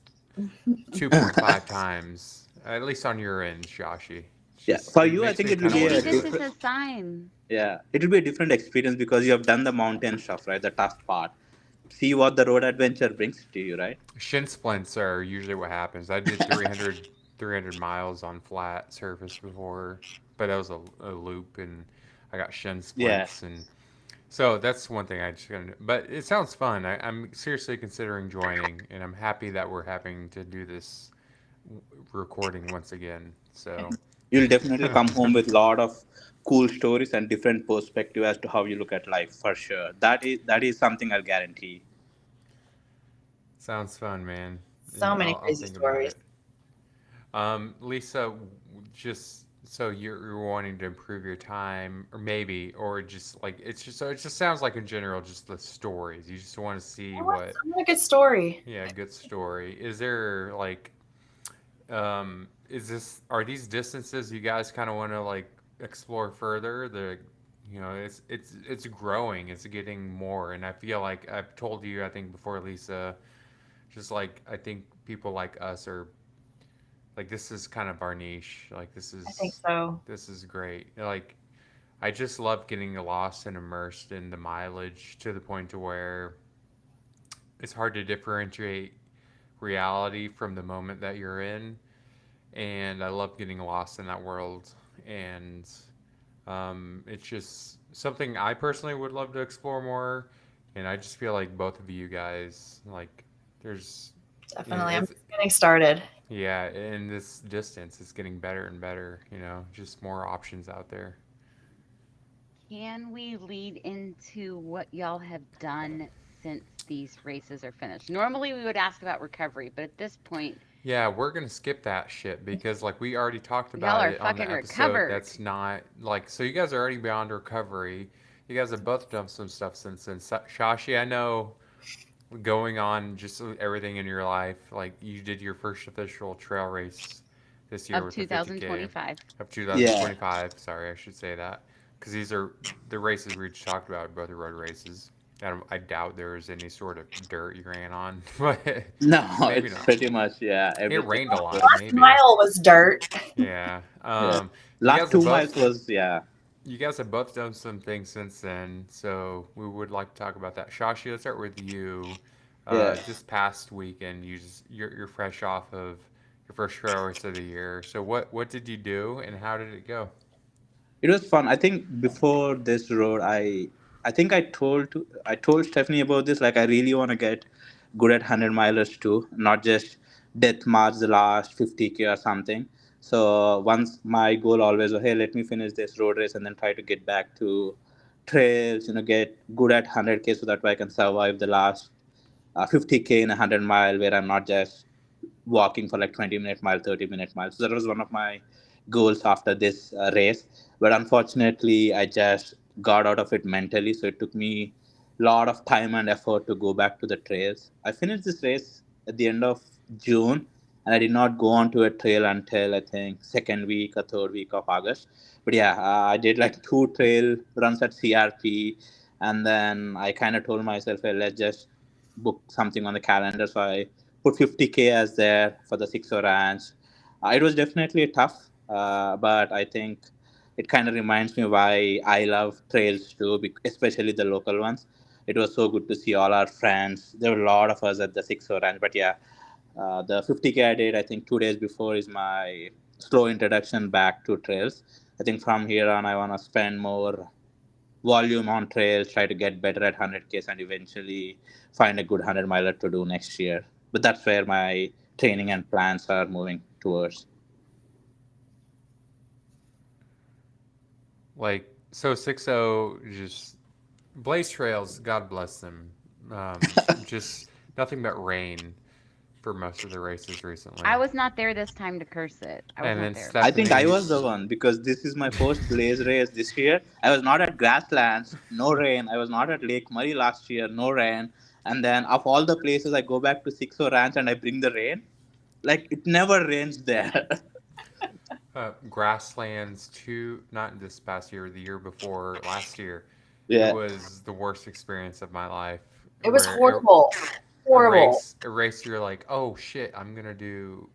S1: 2.5 times, at least on your end, Shashi. It's
S4: Yeah.
S1: just
S4: For
S1: it
S4: you, I
S1: makes
S4: think
S1: me
S4: it will
S1: kind of
S4: be
S1: want
S2: maybe
S1: to
S4: a
S2: this
S1: do it.
S2: is
S4: different.
S2: a sign?
S4: Yeah, it will be a different experience because you have done the mountain stuff, right? The tough part. See what the road adventure brings to you, right?
S1: Shin splints are usually what happens. I did 300 miles on flat surface before, but that was a loop, and I got shin
S4: Yeah.
S1: splints, and so that's one thing I just gonna. But it sounds fun. I'm seriously considering joining, and I'm happy that we're having to do this recording once again. So,
S4: You'll definitely come home with a lot of cool stories and different perspective as to how you look at life for sure. That is something I'll guarantee.
S1: sounds fun, man.
S3: So many
S1: I'll
S3: crazy
S1: think about
S3: stories.
S1: it. Lisa, just so you're wanting to improve your time, or maybe, or just like it's just so it just sounds like in general, just the stories. You just want to see what,
S3: I want a good story.
S1: yeah, good story. Is there like, is this are these distances you guys kind of want to like explore further? The It's growing. It's getting more, and I feel like I've told you, I think before, Lisa, just like I think people like us are like, this is kind of our niche. Like
S3: I think so.
S1: this is great. Like I just love getting lost and immersed in the mileage to the point to where it's hard to differentiate reality from the moment that you're in. And I love getting lost in that world. And it's just something I personally would love to explore more. And I just feel like both of you guys, like, there's,
S3: Definitely. I'm
S1: it's,
S3: just getting started.
S1: yeah, in this distance, it's getting better and better, just more options out there.
S2: Can we lead into what y'all have done since these races are finished? Normally, we would ask about recovery, but at this point,
S1: Yeah, we're gonna skip that shit because like we already talked
S2: y'all
S1: about
S2: are
S1: it on the
S2: fucking
S1: episode.
S2: recovered.
S1: That's not like, so you guys are already beyond recovery. You guys have both done some stuff since then. Shashi, I know, going on just everything in your life, like you did your first official trail race this year
S2: Of
S1: with the 50K
S2: 2025.
S1: of
S4: Yeah.
S1: 2025. Sorry, I should say that because these are the races we just talked about, both the road races. I doubt there was any sort of dirt you ran on, but
S4: No,
S1: maybe
S4: it's
S1: not.
S4: pretty much, yeah,
S1: It
S4: everything
S1: rained a
S4: was
S1: lot,
S4: good.
S3: Last
S1: maybe.
S3: mile was dirt.
S1: Yeah.
S4: Yeah.
S1: You
S4: Last
S1: guys have
S4: two
S1: both
S4: miles was, yeah.
S1: you guys have both done some things since then, so we would like to talk about that. Shashi, let's start with you.
S4: Yeah.
S1: This past weekend, you're fresh off of your first trail race of the year. So what did you do and how did it go?
S4: It was fun. I think before this road, I think I told Stephanie about this. Like, I really want to get good at 100 milers too, not just death march the last 50K or something. So once my goal always was, hey, let me finish this road race and then try to get back to trails. Get good at 100K so that way I can survive the last 50K in a 100 mile where I'm not just walking for like 20-minute mile, 30-minute mile. So that was one of my goals after this race. But unfortunately, I just got out of it mentally. So it took me a lot of time and effort to go back to the trails. I finished this race at the end of June, and I did not go on to a trail until I think second week or third week of August. But yeah, I did like two trail runs at CRP, and then I kind of told myself, hey, let's just book something on the calendar. So I put 50K as there for the 6 hour ranch. It was definitely tough, but I think it kind of reminds me why I love trails too, especially the local ones. It was so good to see all our friends. There were a lot of us at the 6 hour ranch, but yeah, the 50K I did, I think 2 days before, is my slow introduction back to trails. I think from here on, I want to spend more volume on trails, try to get better at 100Ks, and eventually find a good 100 miler to do next year. But that's where my training and plans are moving towards.
S1: Like, so 60 just Blaze Trails, God bless them. Just nothing but rain for most of the races recently.
S2: I was not there this time to curse it. I was
S1: And
S2: not
S1: then
S2: there.
S4: I think I
S1: Stephanie,
S4: was the one because this is my first Blaze race this year. I was not at Grasslands, no rain. I was not at Lake Murray last year, no rain. And then of all the places, I go back to Sixo Ranch and I bring the rain. Like, it never rains there.
S1: Grasslands two, not this past year, the year before, last year. It
S4: Yeah.
S1: was the worst experience of my life.
S3: It was
S1: Where
S3: horrible. Horrible.
S1: a race, you're like, oh shit, I'm gonna do.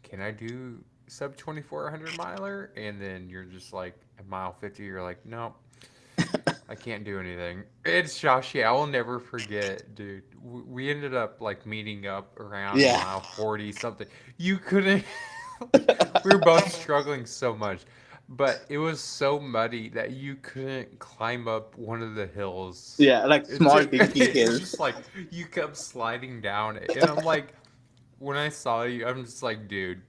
S1: Can I do sub 2400 miler? And then you're just like at mile 50, you're like, nope, I can't do anything. It's Shashi. I will never forget, dude. We ended up like meeting up around
S4: Yeah.
S1: mile 40 something. You couldn't. We were both struggling so much, but it was so muddy that you couldn't climb up one of the hills.
S4: Yeah, like small dinky
S1: It's
S4: hills.
S1: just like you kept sliding down it, and I'm like, when I saw you, I'm just like, dude,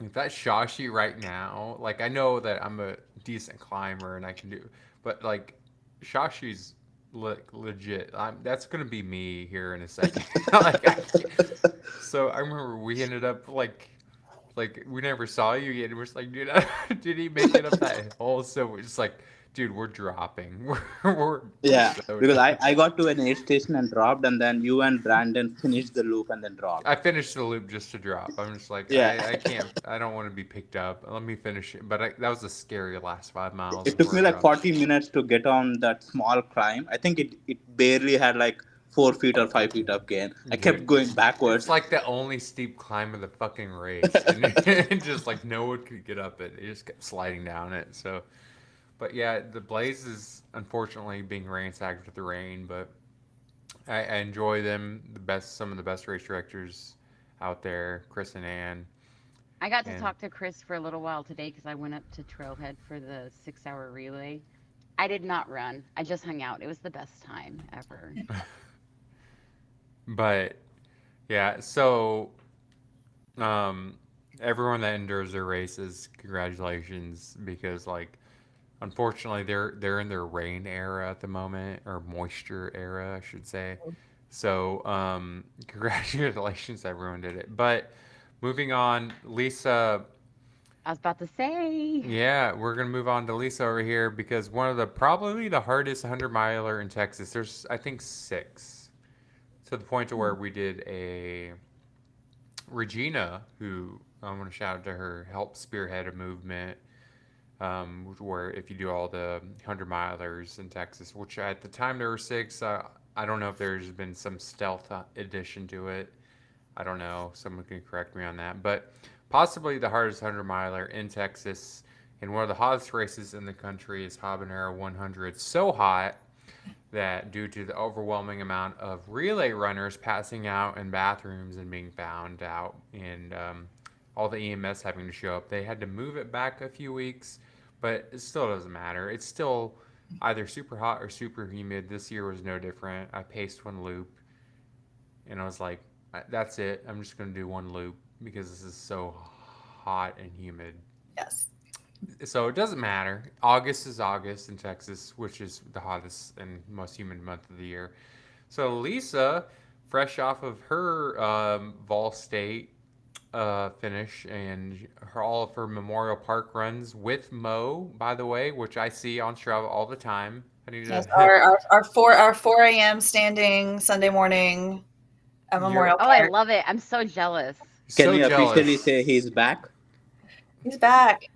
S1: if that's Shashi right now, like I know that I'm a decent climber and I can do, but like Shashi's legit. That's gonna be me here in a second. Like so I remember we ended up like we never saw you again. We're just like, dude, did he make it up that hill? So we're just like, Dude, we're dropping. We're
S4: Yeah,
S1: so
S4: because
S1: done.
S4: I got to an aid station and dropped, and then you and Brandon finished the loop and then dropped.
S1: I finished the loop just to drop. I'm just like,
S4: Yeah.
S1: I can't, I don't want to be picked up. Let me finish it. But that was a scary last 5 miles
S4: It took
S1: before
S4: me
S1: I
S4: like
S1: dropped.
S4: 40 minutes to get on that small climb. I think it barely had like 4 feet or 5 feet up gain. I kept
S1: Dude,
S4: going
S1: it's
S4: backwards.
S1: like the only steep climb of the fucking race. And it just like no one could get up it. It just kept sliding down it. So, but yeah, the Blaze is unfortunately being ransacked with the rain, but I enjoy them. Some of the best race directors out there, Chris and Ann.
S2: I got to
S1: And
S2: talk to Chris for a little while today because I went up to Trailhead for the 6 hour relay. I did not run. I just hung out. It was the best time ever.
S1: but yeah, so um, everyone that endures their races, congratulations, because like unfortunately they're in their rain era at the moment, or moisture era, I should say. So congratulations, everyone did it. But moving on, Lisa.
S2: I was about to say.
S1: Yeah, we're gonna move on to Lisa over here because one of the probably the hardest 100 miler in Texas. There's I think six, to the point to where we did a Regina, who I want to shout out to her, helped spearhead a movement where if you do all the 100 milers in Texas, which at the time there were six, I don't know if there's been some stealth addition to it. I don't know. Someone can correct me on that. But possibly the hardest 100 miler in Texas. And one of the hottest races in the country is Habanero 100. So hot that due to the overwhelming amount of relay runners passing out in bathrooms and being found out, and all the EMS having to show up, they had to move it back a few weeks. But it still doesn't matter. It's still either super hot or super humid. This year was no different. I paced one loop and I was like, that's it. I'm just going to do one loop because this is so hot and humid.
S3: Yes.
S1: So it doesn't matter. August is August in Texas, which is the hottest and most humid month of the year. So Lisa, fresh off of her Vol State finish and all of her Memorial Park runs with Mo, by the way, which I see on Strava all the time. I need
S3: Yes,
S1: to.
S3: our 4 a.m. standing Sunday morning at Memorial
S2: Oh, I
S3: Park.
S2: love it. I'm so jealous.
S4: Can
S1: So
S4: we officially
S1: jealous.
S4: say he's back?
S3: He's back.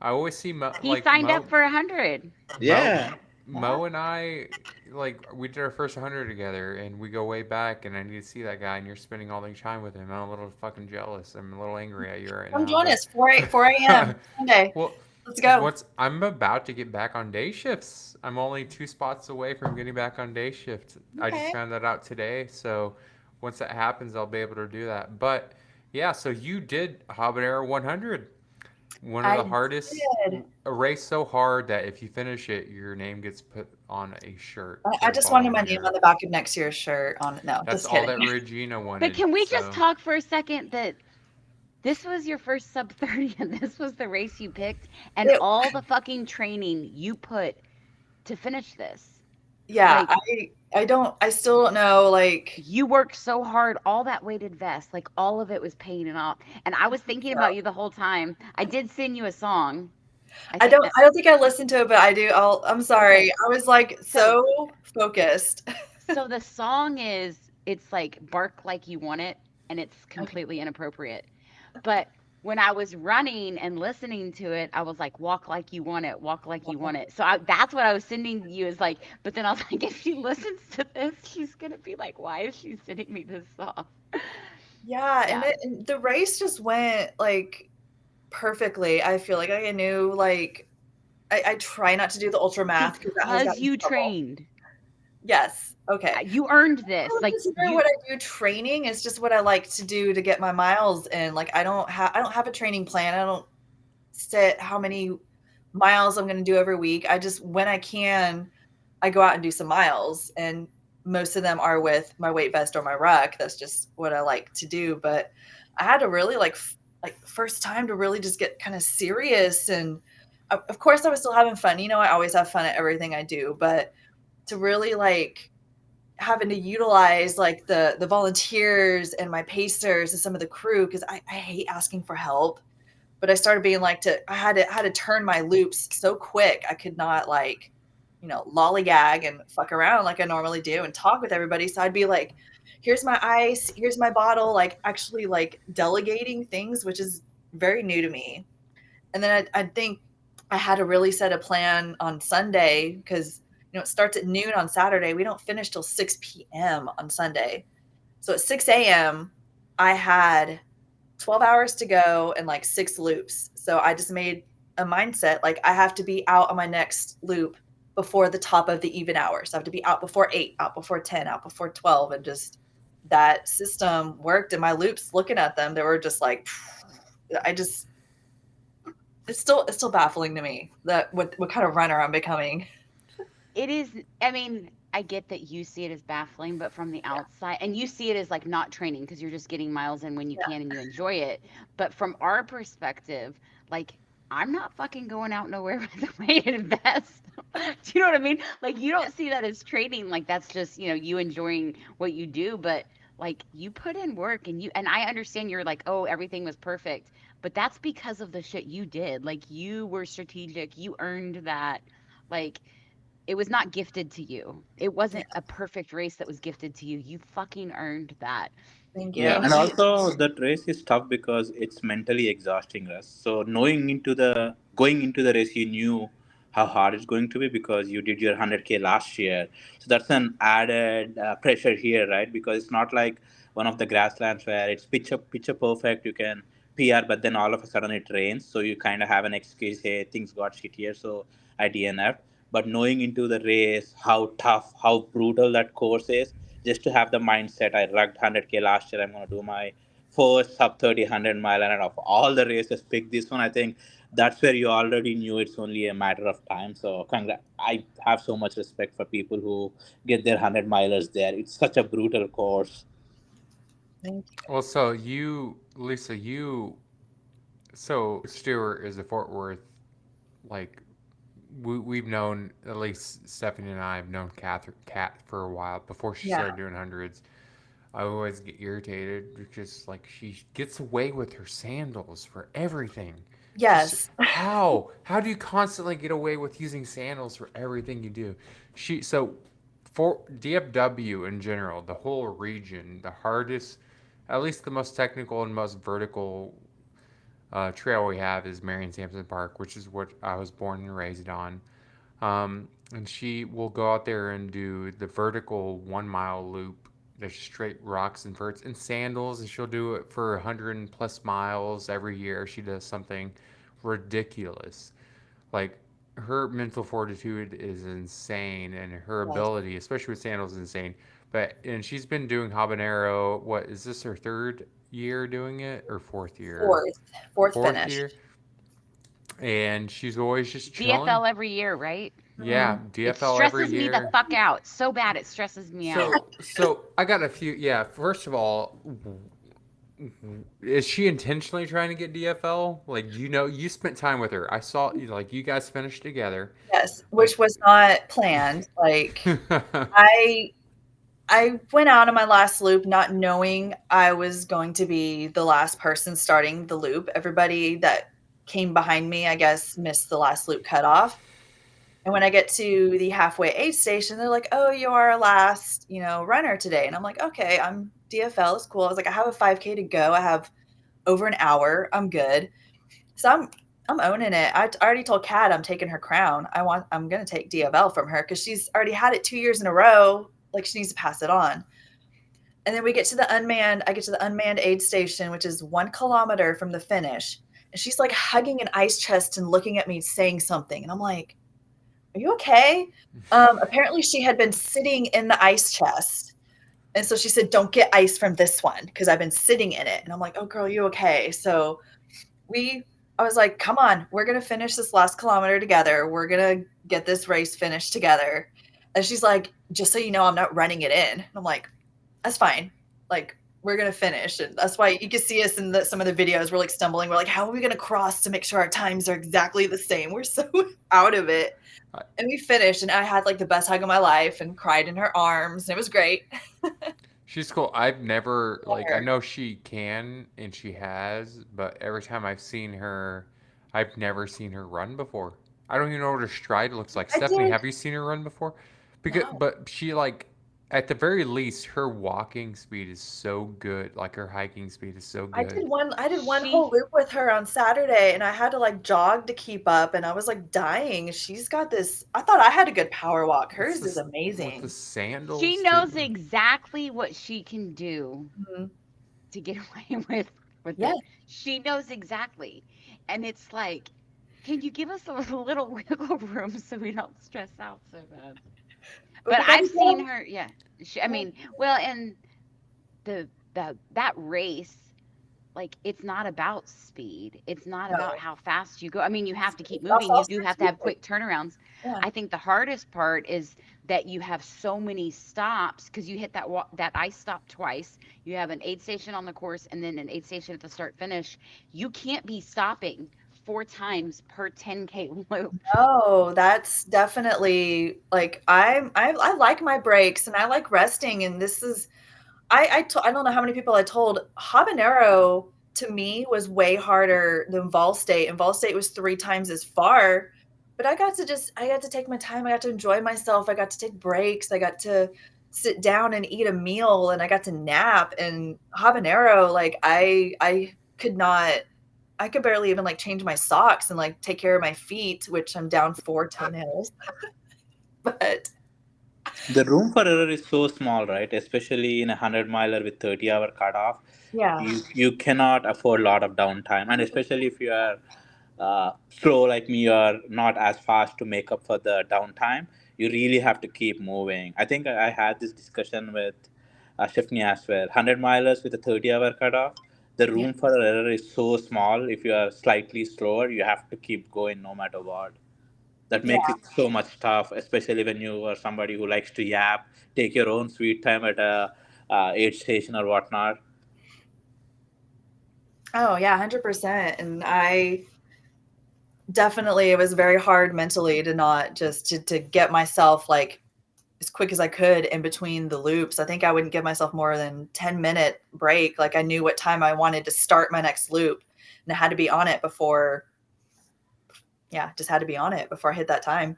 S1: I always see Mo,
S2: He
S1: like
S2: signed
S1: Mo,
S2: up for 100.
S4: Yeah.
S1: Mo and I, like, we did our first 100 together, and we go way back, and I need to see that guy, and you're spending all the time with him. I'm a little fucking jealous. I'm a little angry at you right
S3: Come
S1: now.
S3: join us 4 a.m. Sunday.
S1: Well,
S3: Let's go.
S1: I'm about to get back on day shifts. I'm only 2 spots away from getting back on day shift. I just
S3: Okay.
S1: found that out today, so once that happens, I'll be able to do that. But yeah, so you did Habanero 100. One of
S3: I
S1: the hardest,
S3: did.
S1: a race so hard that if you finish it, your name gets put on a shirt for
S3: I
S1: the
S3: just wanted my
S1: following
S3: name
S1: year.
S3: on the back of next year's shirt. On no,
S1: That's
S3: just
S1: all
S3: kidding.
S1: that Regina
S2: But
S1: wanted.
S2: can we just
S1: So
S2: talk for a second that this was your first sub 30 and this was the race you picked and
S3: It-
S2: all the fucking training you put to finish this?
S3: yeah,
S2: Like,
S3: I still don't know. Like,
S2: you worked so hard, all that weighted vest, like all of it was paying off. And I was thinking about you the whole time. I did send you a song.
S3: I don't think I listened to it, but I do. I'm sorry.
S2: Okay.
S3: I was like
S2: So-
S3: so focused.
S2: So the song is, it's like bark like you want it, and it's completely inappropriate. But when I was running and listening to it, I was like, walk like you want it, walk like you want it. So that's what I was sending you, is like, but then I was like, if she listens to this, she's going to be like, why is she sending me this song?
S3: Yeah,
S2: Yeah.
S3: and the race just went like perfectly. I feel like I knew like I try not to do the ultra math because that has
S2: Because
S3: gotten me
S2: you
S3: in trouble.
S2: trained.
S3: Yes. Okay.
S2: You earned this.
S3: I don't
S2: Like,
S3: consider
S2: you,
S3: what I do training. It's just what I like to do to get my miles in. Like I don't have a training plan. I don't set how many miles I'm going to do every week. I just, when I can, I go out and do some miles, and most of them are with my weight vest or my ruck. That's just what I like to do. But I had to really like first time to really just get kind of serious. And of course I was still having fun. You know, I always have fun at everything I do, but to really like having to utilize like the volunteers and my pacers and some of the crew, because I hate asking for help, but I started being like, I had to turn my loops so quick. I could not like, lollygag and fuck around like I normally do and talk with everybody. So I'd be like, here's my ice, here's my bottle, like actually like delegating things, which is very new to me. And then I think I had to really set a plan on Sunday because, it starts at noon on Saturday. We don't finish till 6 p.m. on Sunday. So at 6 a.m., I had 12 hours to go and like 6 loops. So I just made a mindset, like I have to be out on my next loop before the top of the even hours. I have to be out before 8, out before 10, out before 12. And just that system worked. And my loops, looking at them, they were just like, it's still baffling to me that what kind of runner I'm becoming.
S2: It is, I mean, I get that you see it as baffling, but from the outside, and you see it as like not training because you're just getting miles in when you can and you enjoy it. But from our perspective, like, I'm not fucking going out nowhere with a weighted vest. Do you know what I mean? Like, you don't see that as training. Like, that's just, you enjoying what you do. But like, you put in work and I understand you're like, oh, everything was perfect. But that's because of the shit you did. Like, you were strategic. You earned that. Like, it was not gifted to you. It wasn't a perfect race that was gifted to you. You fucking earned that.
S3: Thank you.
S4: Yeah, and
S2: You
S4: also that race is tough because it's mentally exhausting us. So going into the race, you knew how hard it's going to be because you did your 100K last year. So that's an added pressure here, right? Because it's not like one of the grasslands where it's picture perfect. You can PR, but then all of a sudden it rains, so you kind of have an excuse. Hey, things got shit here, so I DNF. But knowing into the race, how tough, how brutal that course is, just to have the mindset, I rugged 100K last year, I'm going to do my first sub 30 100 mile, and of all the races, pick this one. I think that's where you already knew it's only a matter of time. So I have so much respect for people who get their 100 milers there. It's such a brutal course.
S3: Thank you.
S1: Well, so Lisa, so Stuart is a Fort Worth, like, we've known, at least Stephanie and I have known Kat for a while before she started doing hundreds. I always get irritated because, like, she gets away with her sandals for everything.
S3: Yes.
S1: How do you constantly get away with using sandals for everything you do? So for DFW in general, the whole region, the hardest, at least the most technical and most vertical trail we have is Marion Sampson Park, which is what I was born and raised on. And she will go out there and do the vertical 1 mile loop. There's straight rocks and verts and sandals, and she'll do it for 100+ miles every year. She does something ridiculous. Like, her mental fortitude is insane, and her ability, especially with sandals, is insane. And she's been doing habanero. What is this, her 3rd year doing it, or 4th year?
S3: Fourth
S1: Fourth
S3: finish.
S1: year. And she's always just chilling.
S2: DFL every year, right?
S1: Yeah,
S2: It
S1: DFL every
S2: stresses me the
S1: year.
S2: fuck out. So bad it stresses me out.
S1: So I got a few. Yeah, first of all, is she intentionally trying to get DFL? Like, you spent time with her. I saw, like, you guys finished together.
S3: Yes, which was not planned. Like, I went out on my last loop not knowing I was going to be the last person starting the loop. Everybody that came behind me, I guess, missed the last loop cutoff. And when I get to the halfway aid station, they're like, "Oh, you're our last, runner today." And I'm like, "Okay, I'm DFL. It's cool." I was like, "I have a 5K to go. I have over an hour. I'm good." So I'm owning it. I already told Kat I'm taking her crown. I'm gonna take DFL from her because she's already had it 2 years in a row. Like, she needs to pass it on. And then I get to the unmanned aid station, which is 1 kilometer from the finish. And she's like hugging an ice chest and looking at me saying something. And I'm like, "Are you okay?" Apparently she had been sitting in the ice chest. And so she said, "Don't get ice from this one because I've been sitting in it." And I'm like, "Oh, girl, you okay?" So I was like, "Come on, we're going to finish this last kilometer together. We're going to get this race finished together." And she's like, "Just so you know, I'm not running it in." And I'm like, "That's fine. Like, we're going to finish." And that's why you can see us in some of the videos. We're like stumbling. We're like, "How are we going to cross to make sure our times are exactly the same?" We're so out of it. And we finished, and I had like the best hug of my life and cried in her arms. And it was great.
S1: She's cool. I've never like I
S3: Her.
S1: know she can and she has, but every time I've seen her, I've never seen her run before. I don't even know what her stride looks like.
S3: I
S1: Stephanie,
S3: did
S1: have you seen her run before? Because
S3: no.
S1: but she like at the very least her walking speed is so good. Like her hiking speed is so good.
S3: I did one whole
S2: She
S3: loop with her on Saturday and I had to like jog to keep up and I was like dying. She's got this I thought I had a good power walk.
S1: What's
S3: Hers is
S1: this with the
S3: amazing.
S2: she
S1: sandals
S2: knows
S1: too?
S2: exactly what she can do
S3: Mhm.
S2: to get away with
S3: Yeah.
S2: it. She knows exactly. And it's like, can you give us a little wiggle room so we don't stress out so bad?
S3: But
S2: But
S3: we got
S2: I've
S3: to
S2: seen
S3: go.
S2: her, yeah. I mean, well, and that race, like it's not about speed. It's not about
S3: No.
S2: how fast you go. I mean, you have to keep
S3: It's also
S2: moving. You
S3: all
S2: do have to have
S3: strategic.
S2: quick turnarounds.
S3: Yeah.
S2: I think the hardest part is that you have so many stops because you hit that ice stop twice. You have an aid station on the course and then an aid station at the start finish. You can't be stopping 4 times per 10K loop.
S3: No, that's definitely like I like my breaks and I like resting and this is I don't know how many people I told habanero to me was way harder than Vol State and Vol State was 3 times as far, but I got to take my time. I got to enjoy myself. I got to take breaks. I got to sit down and eat a meal and I got to nap and habanero like I could not I could barely even like change my socks and like take care of my feet, which I'm down 4 toenails. But
S4: The room for error is so small, right? Especially in a 100 miler with 30-hour cutoff,
S3: yeah,
S4: you cannot afford a lot of downtime, and especially if you are slow like me, you are not as fast to make up for the downtime. You really have to keep moving. I think I had this discussion with Stephanie as well. 100 milers with a 30-hour cutoff, the
S3: yeah,
S4: room for error is so small. If you are slightly slower, you have to keep going no matter what. That
S3: yeah.
S4: makes it so much tough, especially when you are somebody who likes to yap, take your own sweet time at a aid station or whatnot.
S3: Oh yeah, 100%. And I definitely it was very hard mentally to not just to get myself like as quick as I could in between the loops. I think I wouldn't give myself more than 10-minute break. Like I knew what time I wanted to start my next loop and I had to be on it before yeah, just had to be on it before I hit that time.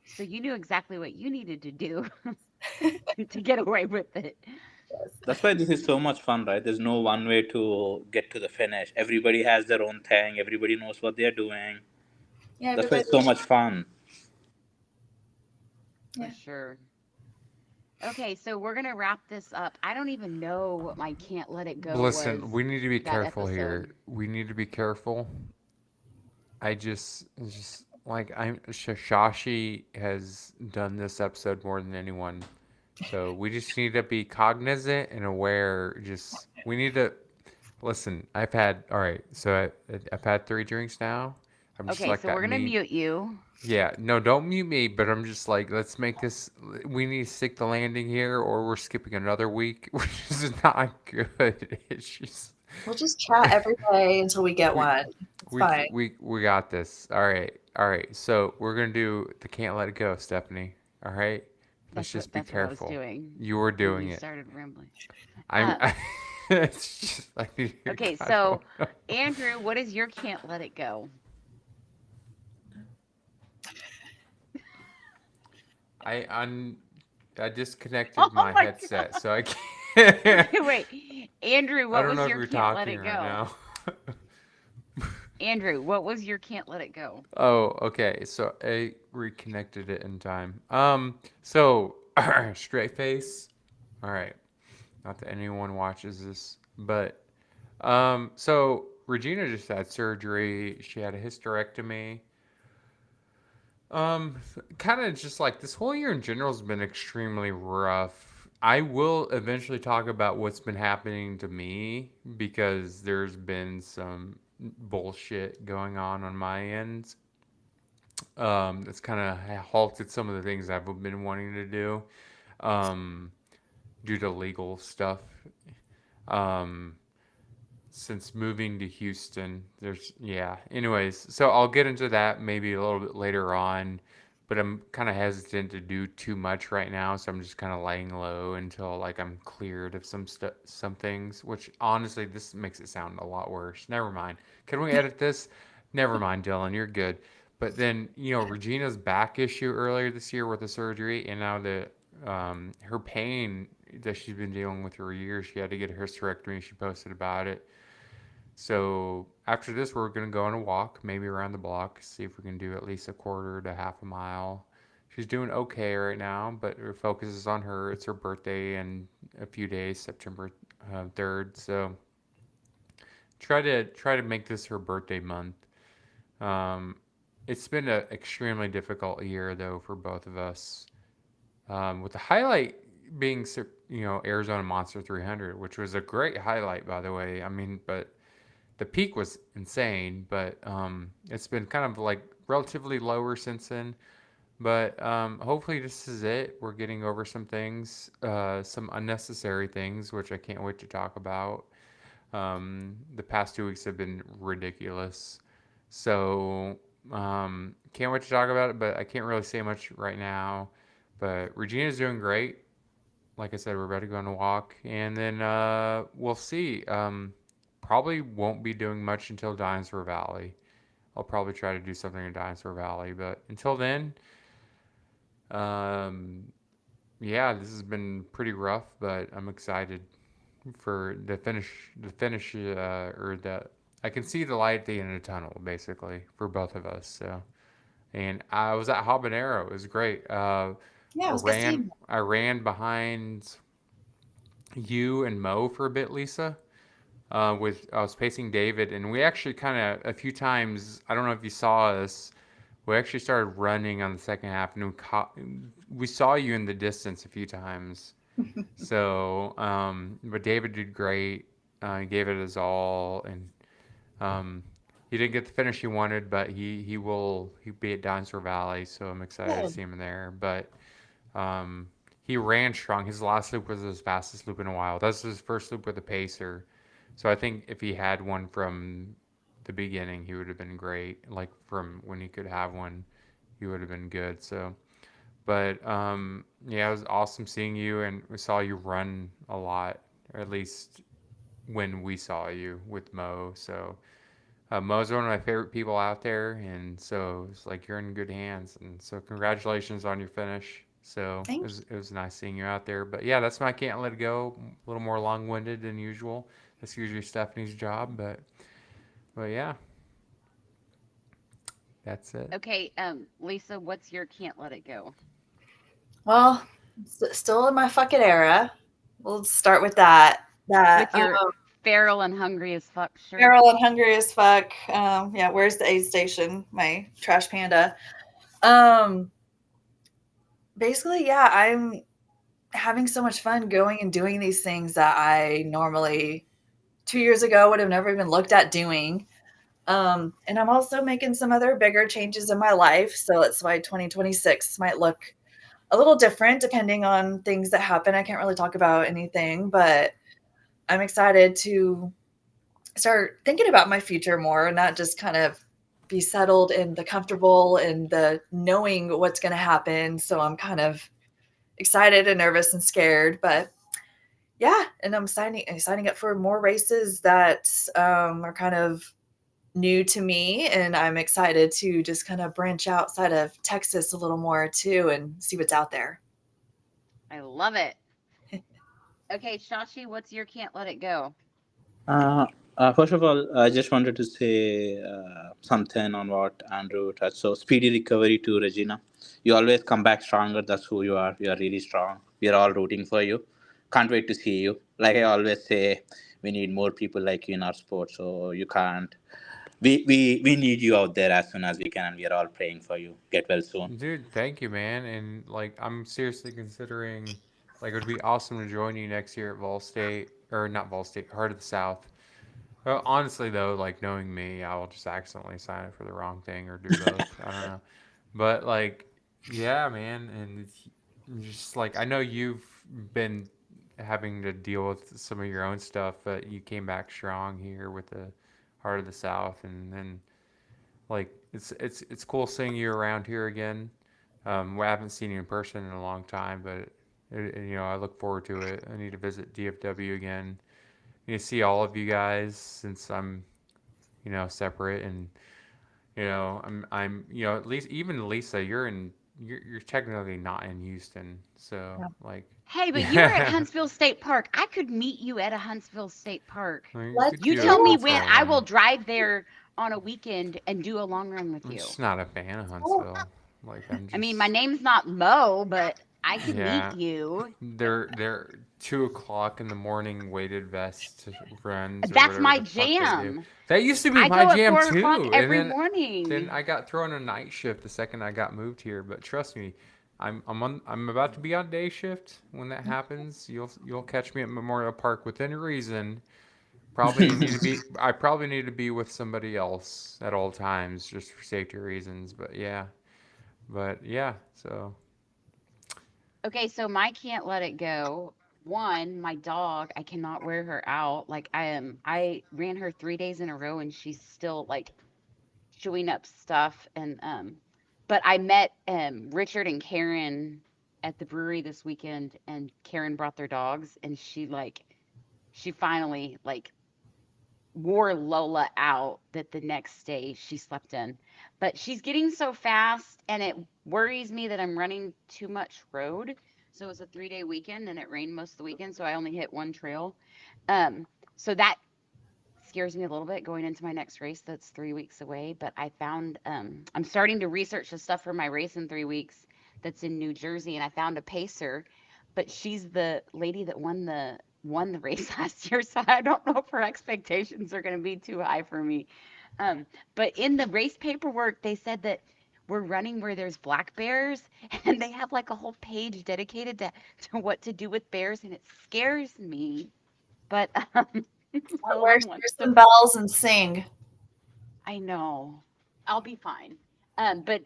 S2: So you knew exactly what you needed to do to get away with it.
S4: That's why this is so much fun, right? There's no one way to get to the finish. Everybody has their own thing. Everybody knows what they're doing.
S3: Yeah,
S4: That's why
S3: everybody
S4: it's so much fun.
S2: For
S3: yeah.
S2: sure. Okay, so we're gonna wrap this up. I don't even know what my can't let it go was
S1: Listen, we need to be
S2: that
S1: careful
S2: episode.
S1: here. We need to be careful. I just like Shashi has done this episode more than anyone. So we just need to be cognizant and aware. Just we need to listen. I've had all right. So I've had 3 drinks now. I'm just
S2: Okay,
S1: like
S2: so we're
S1: that
S2: gonna
S1: meme.
S2: mute you.
S1: Yeah, no, don't mute me. But I'm just like, let's make this. We need to stick the landing here, or we're skipping another week, which is not good. It's just
S3: We'll just chat every day until we get
S1: we
S3: one. It's
S1: We
S3: fine.
S1: we got this. All right. So we're gonna do the can't let it go, Stephanie. All right. Let's just be
S2: That's what I was
S1: careful.
S2: doing
S1: You were
S2: when
S1: doing
S2: you
S1: it.
S2: started rambling.
S1: I'm.
S2: Uh,
S1: It's just like
S2: okay,
S1: I don't
S2: so
S1: know.
S2: Andrew, what is your can't let it go?
S1: I un I disconnected
S2: Oh
S1: my
S2: my
S1: headset,
S2: god.
S1: so I can't.
S2: Okay, wait. Andrew,
S1: I
S2: what
S1: don't
S2: was
S1: know if
S2: your
S1: you're
S2: can't let
S1: talking
S2: it
S1: right
S2: go?
S1: now.
S2: Andrew, what was your can't let it go?
S1: Oh, okay. So I reconnected it in time. So straight face. All right. Not that anyone watches this, but so Regina just had surgery. She had a hysterectomy. Kind of just like this whole year in general has been extremely rough. I will eventually talk about what's been happening to me because there's been some bullshit going on my end. That's kind of halted some of the things I've been wanting to do, um, due to legal stuff. Um, since moving to Houston, there's yeah. Anyways, so I'll get into that maybe a little bit later on, but I'm kind of hesitant to do too much right now, so I'm just kind of laying low until like I'm cleared of some things. Which honestly, this makes it sound a lot worse. Never mind. Can we edit this? Never mind, Dylan. You're good. But then Regina's back issue earlier this year with the surgery, and now her pain that she's been dealing with for years. She had to get a hysterectomy. She posted about it. So after this, we're gonna go on a walk, maybe around the block, see if we can do at least a quarter to half a mile. She's doing okay right now, but her focus is on her. It's her birthday in a few days, September 3rd. So try to make this her birthday month. Um, it's been an extremely difficult year though for both of us. With the highlight being Arizona Monster 300, which was a great highlight by the way. I mean, but the peak was insane, but it's been kind of like relatively lower since then. But hopefully this is it. We're getting over some things, some unnecessary things, which I can't wait to talk about. The past 2 weeks have been ridiculous. So can't wait to talk about it, but I can't really say much right now. But Regina's doing great. Like I said, we're about to go on a walk, and then we'll see. Probably won't be doing much until Dinosaur Valley. I'll probably try to do something in Dinosaur Valley, but until then, um, yeah, this has been pretty rough, but I'm excited for the finish. The finish, or the I can see the light at the end of the tunnel, basically, for both of us. So, and I was at Habanero. It was great.
S3: Yeah, it was good seeing you.
S1: I ran behind you and Mo for a bit, Lisa. I was pacing David, and we actually kind of a few times. I don't know if you saw us. We actually started running on the second half, and we saw you in the distance a few times. So, but David did great. He gave it his all, and he didn't get the finish he wanted, but he'll be at Dinosaur Valley. So I'm excited to
S3: Good.
S1: see him there. But he ran strong. His last loop was his fastest loop in a while. That's his first loop with a pacer. So I think if he had one from the beginning, he would have been great. Like from when he could have one, he would have been good. So, but yeah, it was awesome seeing you, and we saw you run a lot, or at least when we saw you with Mo. So Mo's one of my favorite people out there, and so it's like you're in good hands. And so congratulations on your finish. So
S3: Thank
S1: it was nice seeing you out there. But yeah, that's my can't let it go. A little more long winded than usual. That's usually Stephanie's job, but yeah, that's it.
S2: Okay, Lisa, what's your can't let it go?
S3: Well, still in my fucking era. We'll start with that.
S2: With your feral and hungry as fuck shirt.
S3: Feral and hungry as fuck. Yeah, where's the aid station? My trash panda. Um, Basically, yeah, I'm having so much fun going and doing these things that I normally 2 years ago would have never even looked at doing. And I'm also making some other bigger changes in my life. So that's why 2026 might look a little different depending on things that happen. I can't really talk about anything, but I'm excited to start thinking about my future more and not just kind of be settled in the comfortable and the knowing what's going to happen. So I'm kind of excited and nervous and scared, but yeah, and I'm signing up for more races that are kind of new to me, and I'm excited to just kind of branch outside of Texas a little more too and see what's out there.
S2: I love it. Okay, Shashi, what's your can't let it go?
S4: Uh, First of all, I just wanted to say something on what Andrew touched. So, speedy recovery to Regina. You always come back stronger. That's who you are. You are really strong. We are all rooting for you. Can't wait to see you. Like I always say, we need more people like you in our sport. So, you can't. We need you out there as soon as we can, and we are all praying for you. Get well soon.
S1: Dude, thank you, man. And like, I'm seriously considering, like, it would be awesome to join you next year at Vol State, or not Vol State, Heart of the South. Honestly, though, like knowing me, I will just accidentally sign up for the wrong thing or do both. I don't know. But like, yeah, man, and it's just like I know you've been having to deal with some of your own stuff, but you came back strong here with the Heart of the South, and then like it's cool seeing you around here again. We haven't seen you in person in a long time, but I look forward to it. I need to visit DFW again. I need to see all of you guys since I'm separate, and at least even Lisa, you're technically not in Houston, so
S3: Yeah.
S1: like
S2: Hey, but you were at
S1: yeah,
S2: Huntsville State Park. I could meet you at a Huntsville State Park.
S1: I mean, you
S3: Let's
S1: could
S2: You
S1: do a
S2: tell me
S3: do
S2: when.
S1: Huntsville
S2: I will
S1: one.
S2: drive there on a weekend and do a long run with
S1: I'm
S2: you.
S1: just not a fan of
S3: it.
S1: Huntsville. Like I'm
S2: I mean, my
S1: just
S2: name's not Mo, but I could meet
S1: yeah.
S2: you.
S1: They're 2 o'clock in the morning weighted vest runs or
S2: That's
S1: whatever
S2: my
S1: the fuck they do.
S2: jam.
S1: That used to be
S2: I
S1: my
S2: go at
S1: jam
S2: 4 o'clock
S1: too, and
S2: every
S1: then
S2: morning.
S1: I got thrown a night shift the second I got moved here. But trust me, I'm about to be on day shift when that happens. You'll catch me at Memorial Park within reason. I probably need to be with somebody else at all times just for safety reasons. But yeah, so
S2: Okay, so my can't let it go. One, my dog, I cannot wear her out. Like I ran her 3 days in a row and she's still like chewing up stuff but I met Richard and Karen at the brewery this weekend and Karen brought their dogs and she finally like wore Lola out that the next day she slept in. But she's getting so fast and it worries me that I'm running too much road. So it was a 3 day weekend and it rained most of the weekend, so I only hit one trail. So that scares me a little bit going into my next race that's 3 weeks away. But I found I'm starting to research the stuff for my race in 3 weeks that's in New Jersey, and I found a pacer, but she's the lady that won the race last year, so I don't know if her expectations are going to be too high for me. But in the race paperwork, they said that we're running where there's black bears, and they have like a whole page dedicated to what to do with bears, and it scares me. But
S3: I'll wear
S2: Lola wants to
S3: some bells and sing.
S2: I know. I'll be fine. But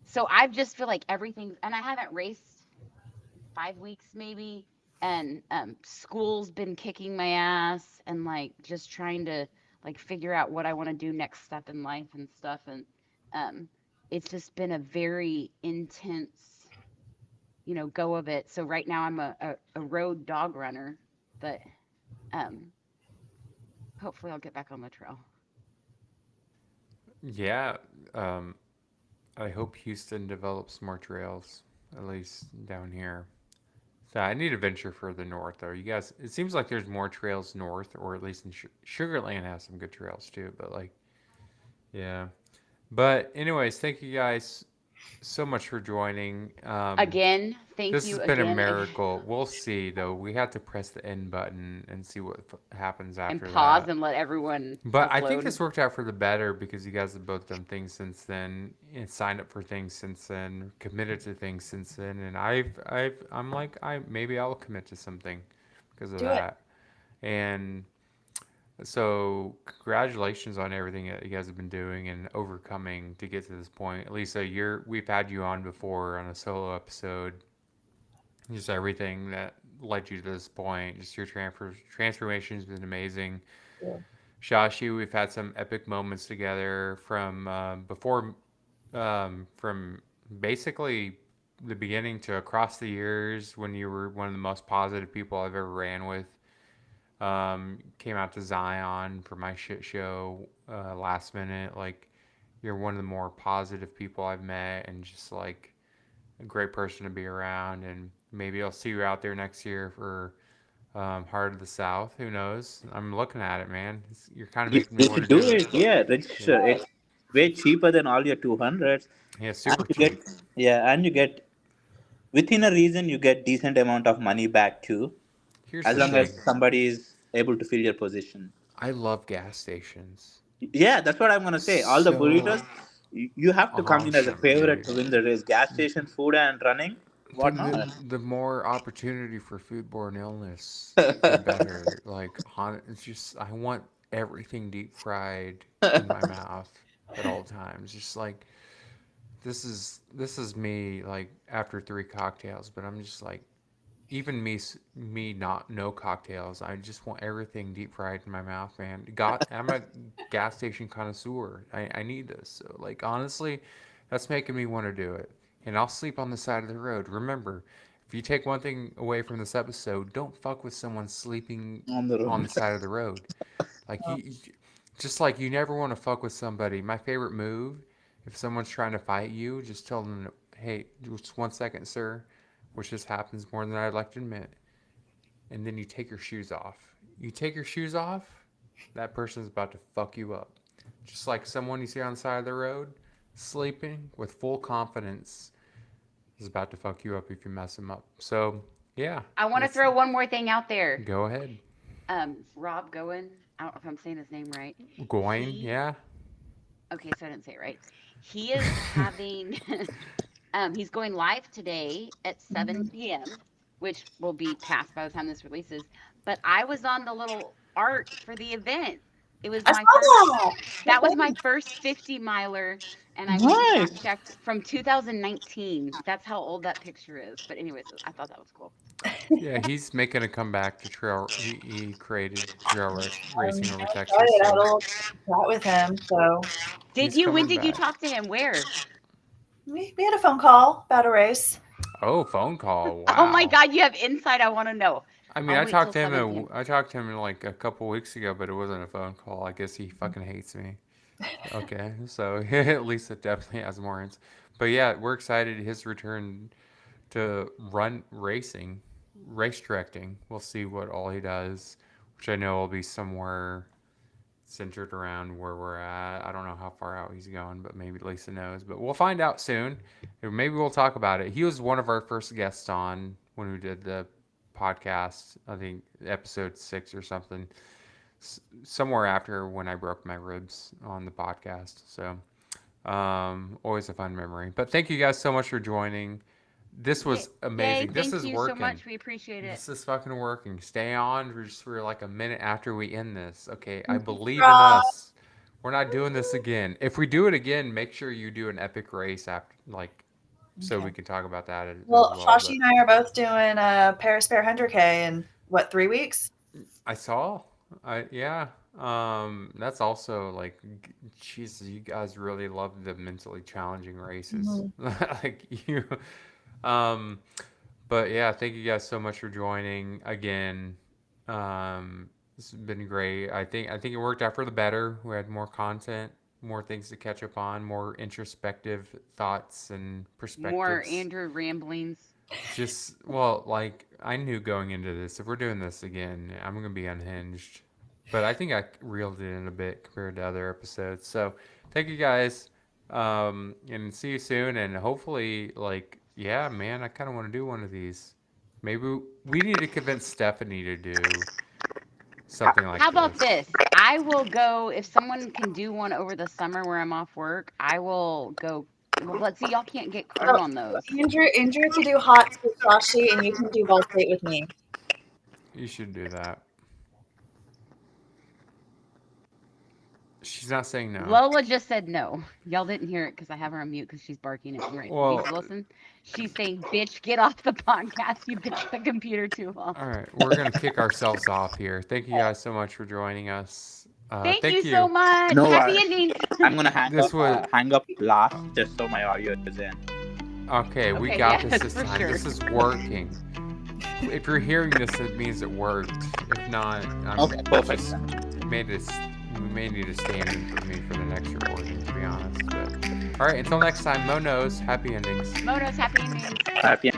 S2: so I just feel like everything's, and I haven't raced 5 weeks maybe, and school's been kicking my ass, and like just trying to like figure out what I want to do next step in life and stuff, and um, it's just been a very intense, go of it. So right now I'm a road dog runner, but um, hopefully I'll get back on the trail.
S1: yeah. Um, I hope Houston develops more trails, at least down here. So I need to venture further north, though. You guys, it seems like there's more trails north, or at least in Sugar Land has some good trails too. But like, yeah. But anyways, thank you guys so much for joining.
S2: Again, thank
S1: This has
S2: you
S1: been a
S2: again.
S1: miracle. We'll see, though. We have to press the end button and see what happens
S2: And
S1: after
S2: pause
S1: that.
S2: and let everyone
S1: But I think
S2: upload.
S1: this worked out for the better because you guys have both done things since then, and signed up for things since then, committed to things since then, and I'm like, maybe I'll commit to something because of
S3: Do it.
S1: that. And so, congratulations on everything that you guys have been doing and overcoming to get to this point. Lisa, we've had you on before on a solo episode. Just everything that led you to this point, just your transformation has been amazing.
S3: Yeah.
S1: Shashi, we've had some epic moments together from from basically the beginning to across the years when you were one of the most positive people I've ever ran with. Came out to Zion for my shit show last minute. Like, you're one of the more positive people I've met, and just like a great person to be around. And maybe I'll see you out there next year for Heart of the South. Who knows? I'm looking at it, man. You're kind of making me
S4: You
S1: want
S4: should
S1: to
S4: do
S1: do it.
S4: it. Yeah, register.
S1: Yeah.
S4: It's way cheaper than all your 200s,
S1: Yeah,
S4: and
S1: super
S4: you get,
S1: cheap.
S4: yeah, and you get, within a reason, you get decent amount of money back too,
S1: Here's
S4: as
S1: the
S4: long as
S1: thing.
S4: somebody is able to fill your position.
S1: I love gas stations.
S4: Yeah, that's what I'm gonna say. All the burritos,
S1: So
S4: you have to come in as a
S1: awesome,
S4: favorite
S1: dude.
S4: to win the race. Gas station food and running, what
S1: The,
S4: not?
S1: the the more opportunity for foodborne illness, the better. Like, it's just I want everything deep fried in my mouth at all times. Just like this is me like after 3 cocktails, but I'm just like even me not no cocktails. I just want everything deep fried in my mouth, man. I'm a gas station connoisseur. I need this. So like honestly, that's making me want to do it. and I'll sleep on the side of the road. Remember, if you take one thing away from this episode, don't fuck with someone sleeping
S4: On the
S1: on
S4: road.
S1: the side of the road. Like just like you never want to fuck with somebody. My favorite move, if someone's trying to fight you, just tell them, "Hey, just 1 second, sir," which just happens more than I'd like to admit. And then you take your shoes off. You take your shoes off, that person's about to fuck you up. Just like someone you see on the side of the road, sleeping with full confidence, is about to fuck you up if you mess them up. So, yeah.
S2: I want to throw one more thing out there.
S1: Go ahead.
S2: Rob Goen. I don't know if I'm saying his name right.
S1: Goin, yeah.
S2: Okay, so I didn't say it right. He is having, he's going live today at 7 p.m., which will be past by the time this releases. But I was on the little art for the event. It was my first, that was my first 50 miler, and I went and checked from 2019. That's how old that picture is. But anyways, I thought that was cool.
S1: Yeah, he's making a comeback to trail. He created trail racing over Texas.
S3: I had a little chat with him. So
S2: did you? When did you talk to him? Where?
S3: We had a phone call about a race.
S1: Oh, phone call! Wow.
S2: Oh my God, you have insight. I want to know.
S1: I mean, I talked to him. I talked to him like a couple weeks ago, but it wasn't a phone call. I guess he fucking hates me. Okay, so at least it definitely has more ins. But yeah, we're excited his return to race directing. We'll see what all he does, which I know will be somewhere centered around where we're at. I don't know how far out he's going, but maybe Lisa knows. But we'll find out soon. Maybe we'll talk about it. He was one of our first guests on when we did the podcast, I think episode 6 or something, somewhere after when I broke my ribs on the podcast. So always a fun memory. But thank you guys so much for joining. This was amazing.
S2: Yay,
S1: this is
S2: thank you
S1: working
S2: so much. We appreciate it.
S1: This is fucking working. Stay on for like a minute after we end this. Okay, I believe in us. We're not doing this again. If we do it again, make sure you do an epic race after, like, so we can talk about that.
S3: Well, Shashi and I are both doing a Paris Bear 100K in what, 3 weeks?
S1: I saw. Yeah. That's also like, Jesus, you guys really love the mentally challenging races. Like you. But yeah, thank you guys so much for joining again. This has been great. I think it worked out for the better. We had more content, more things to catch up on, more introspective thoughts and perspectives.
S2: More Andrew ramblings.
S1: Just, well, like, I knew going into this, if we're doing this again, I'm going to be unhinged. But I think I reeled it in a bit compared to other episodes. So thank you guys. And see you soon. And hopefully, like, yeah, man, I kind of want to do one of these. Maybe we need to convince Stephanie to do something like this.
S2: How about this? I will go, if someone can do one over the summer where I'm off work, I will go. Well, let's see, y'all can't get crew on those.
S3: Andrew can do hot with Shashi, and you can do Ball State with me.
S1: You should do that. She's not saying no.
S2: Lola just said no. Y'all didn't hear it because I have her on mute because she's barking at me right now.
S1: Well,
S2: listen. She's saying, bitch, get off the podcast. You bitch the computer too long.
S1: All right. We're going to kick ourselves off here. Thank you guys so much for joining us.
S2: Thank you so much.
S4: No
S2: Happy
S4: worries.
S2: ending.
S4: I'm going to hang up last just so my audio is in.
S1: Okay, we got
S2: yes,
S1: this
S2: for
S1: time.
S2: sure.
S1: This is working. If you're hearing this, it means it worked. If not,
S4: Okay, perfect.
S1: We may need a stand-in for me for the next recording, to be honest. But all right, until next time, Mo knows. Happy endings.
S2: Monos, happy endings.
S4: Happy